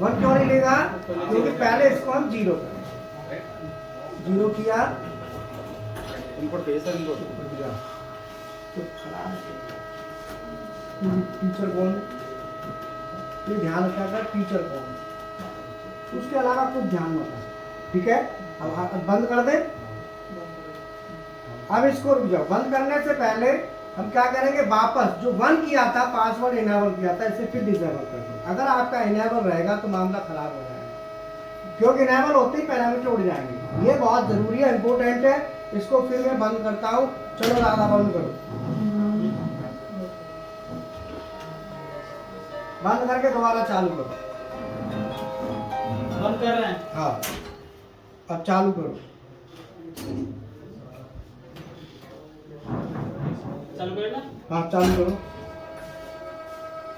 [SPEAKER 1] 1 क्यों नहीं लेगा, क्योंकि पहले इसको हम 0 करें। 0 किया,
[SPEAKER 3] इनपुट पे सर, इनपुट
[SPEAKER 1] टीचर कौन है, ये ध्यान रखा कर, टीचर कौन है, उसके अलावा कुछ ध्यान मत रखना, ठीक है। अब बंद कर दे। अब इसको रुक जाओ, बंद करने से पहले हम क्या करेंगे, वापस जो 1 किया था पासवर्ड इनेबल किया था, इसे फिर डिसेबल कर दो। अगर आपका इनेबल रहेगा तो मामला खराब हो जाएगा, क्योंकि इनेबल होते ही पैरामीटर उड़ जाएंगे। ये बहुत जरूरी है, इंपॉर्टेंट है। इसको फिर मैं बंद करता हूँ, चलो दादा बंद करो, बंद करके दोबारा चालू करो।
[SPEAKER 2] बंद कर रहे हैं,
[SPEAKER 1] हाँ, अब चालू करो,
[SPEAKER 2] चालू करें ना।
[SPEAKER 1] हाँ चालू करो,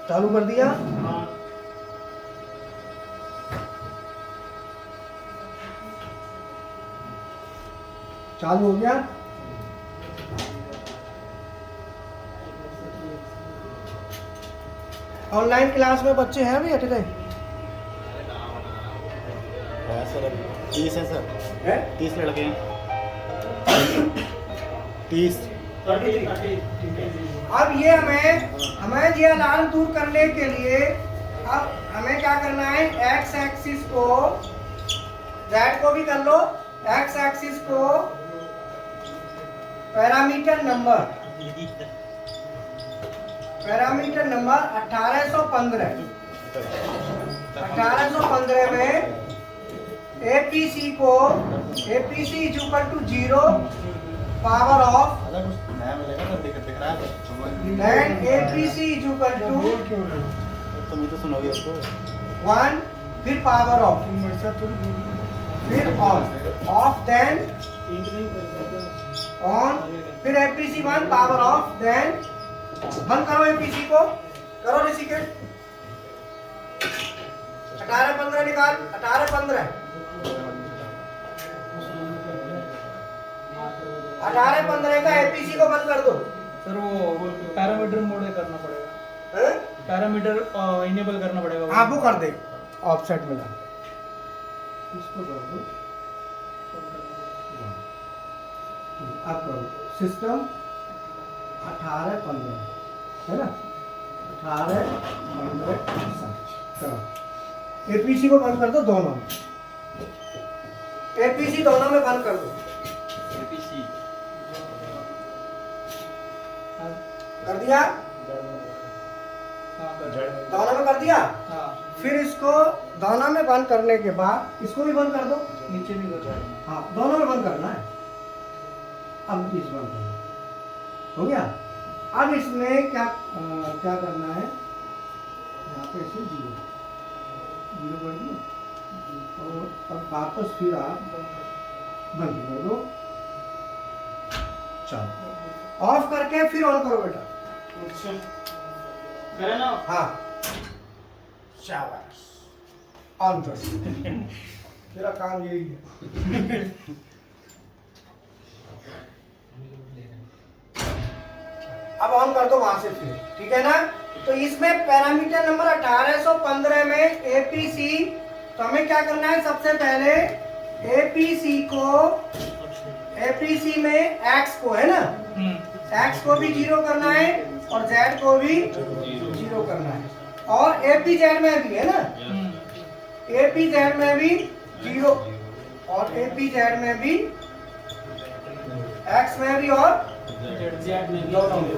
[SPEAKER 1] चालू कर दिया।
[SPEAKER 2] हाँ,
[SPEAKER 1] चालू हो गया। ऑनलाइन क्लास में बच्चे हैं भी हट गए
[SPEAKER 3] सर 30 है सर,
[SPEAKER 1] हैं?
[SPEAKER 3] 30 लड़के हैं, 30।
[SPEAKER 1] अब ये हमें ये अलार्म दूर करने के लिए अब हमें क्या करना है, एक्स एक्सिस को, जेड को भी कर लो, एक्स एक्सिस को पैरामीटर नंबर 1815 में एपीसी को, APC is equal to 0 power off,
[SPEAKER 3] नया मिलेगा सर, दिख रहा है,
[SPEAKER 1] then APC is equal to
[SPEAKER 3] तो मैं तो सुनोगे उसको
[SPEAKER 1] 1, फिर पावर ऑफ, फिर ऑन, ऑफ देन ऑन, फिर एपीसी 1 पावर ऑफ, देन बंद करो एपीसी को, करो ऋषिकेश। 18-15 निकाल, 18-15 का एपीसी को बंद कर दो।
[SPEAKER 2] सर वो पैरामीटर मोड करना पड़ेगा,
[SPEAKER 1] हैं?
[SPEAKER 2] पैरामीटर इनेबल करना पड़ेगा।
[SPEAKER 1] हाँ वो कर दे, ऑफसेट में ला, इसको कर दो। अब करो सिस्टम 18-15 है ना, 18-15 करो। एपीसी को बंद कर दो, दोनों एपीसी दोनों में बंद कर दो। कर दिया,
[SPEAKER 2] हाँ,
[SPEAKER 1] दोनों में कर दिया।
[SPEAKER 2] हाँ,
[SPEAKER 1] फिर इसको दोनों में बंद करने के बाद इसको भी बंद कर दो,
[SPEAKER 2] नीचे भी कर,
[SPEAKER 1] हाँ दोनों में बंद करना है। अब इस बंद करना हो गया। अब इसमें क्या क्या करना है, यहाँ पे ऐसे जीरो कर दिए और अब वापस फिर आप बंद कर दो। चलो ऑफ करके फिर ऑन करो बेटा।
[SPEAKER 5] करे ना
[SPEAKER 1] हाँ शाबाश, ऑन कर। मेरा काम यही है। अब ऑन कर दो वहां से फिर, ठीक है ना। तो इसमें पैरामीटर नंबर 1815 में एपीसी, तो हमें क्या करना है, सबसे पहले एपीसी में एक्स को है ना, एक्स को भी 0 करना है और जेड को भी 0 करना है, और एपी जेड में भी है ना, एपी जेड में भी 0 और एपी जेड में भी, एक्स में भी और दोनों में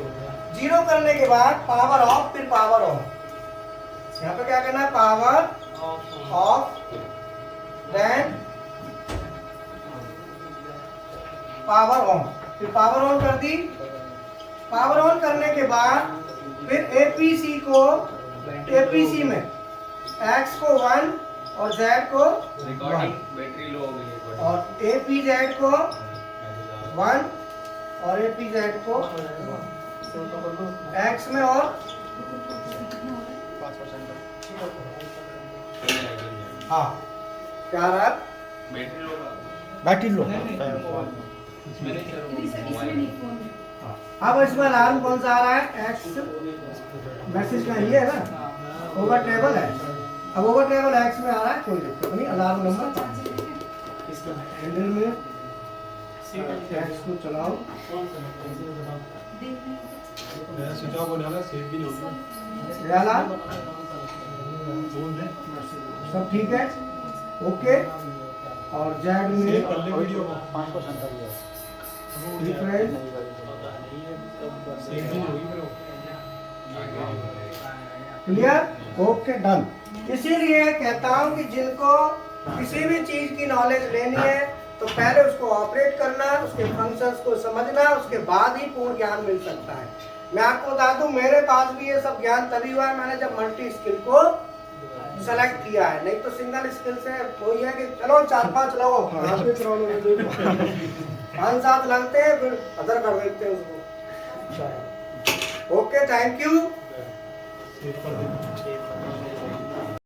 [SPEAKER 1] 0 करने के बाद पावर ऑफ, फिर पावर ऑन। यहाँ पे क्या करना है, power off, then power on, फिर पावर ऑन कर दी। पावर ऑन करने के बाद फिर एपीसी में एक्स को 1 और जेड को 1
[SPEAKER 5] बैटरी लो हो गई है
[SPEAKER 1] और एपी जेड को 1 और एपी जेड को एक्स में और हाँ क्या रहा,
[SPEAKER 5] बैटरी लो
[SPEAKER 1] बैटरी लो।
[SPEAKER 5] इसमें नहीं सर
[SPEAKER 1] अब इसमें अलार्म कौन सा आ रहा है, एक्स मैसेज का ये है ना, ओवर टेबल है। अब ओवर टेबल एक्स में आ रहा है, कोई दिक्कत नहीं, अलार्म नंबर हैंडल में एक्स को चलाओ। अलार्म सब ठीक है, ओके। और जेड में
[SPEAKER 3] 5% का भी है।
[SPEAKER 1] Clear, okay, done. इसीलिए कहता हूं कि जिनको किसी भी चीज की नॉलेज लेनी है तो पहले उसको ऑपरेट करना, उसके फंक्शंस को समझना, उसके बाद ही पूर्ण ज्ञान मिल सकता है। मैं आपको बता दूं, मेरे पास भी ये सब ज्ञान तभी हुआ है मैंने जब मल्टी स्किल को सेलेक्ट किया है, नहीं तो सिंगल स्किल से वही है कि चलो 4-5 लगो, 5-7 लगते हैं फिर अदर कर देते हैं उसको। Okay, thank you.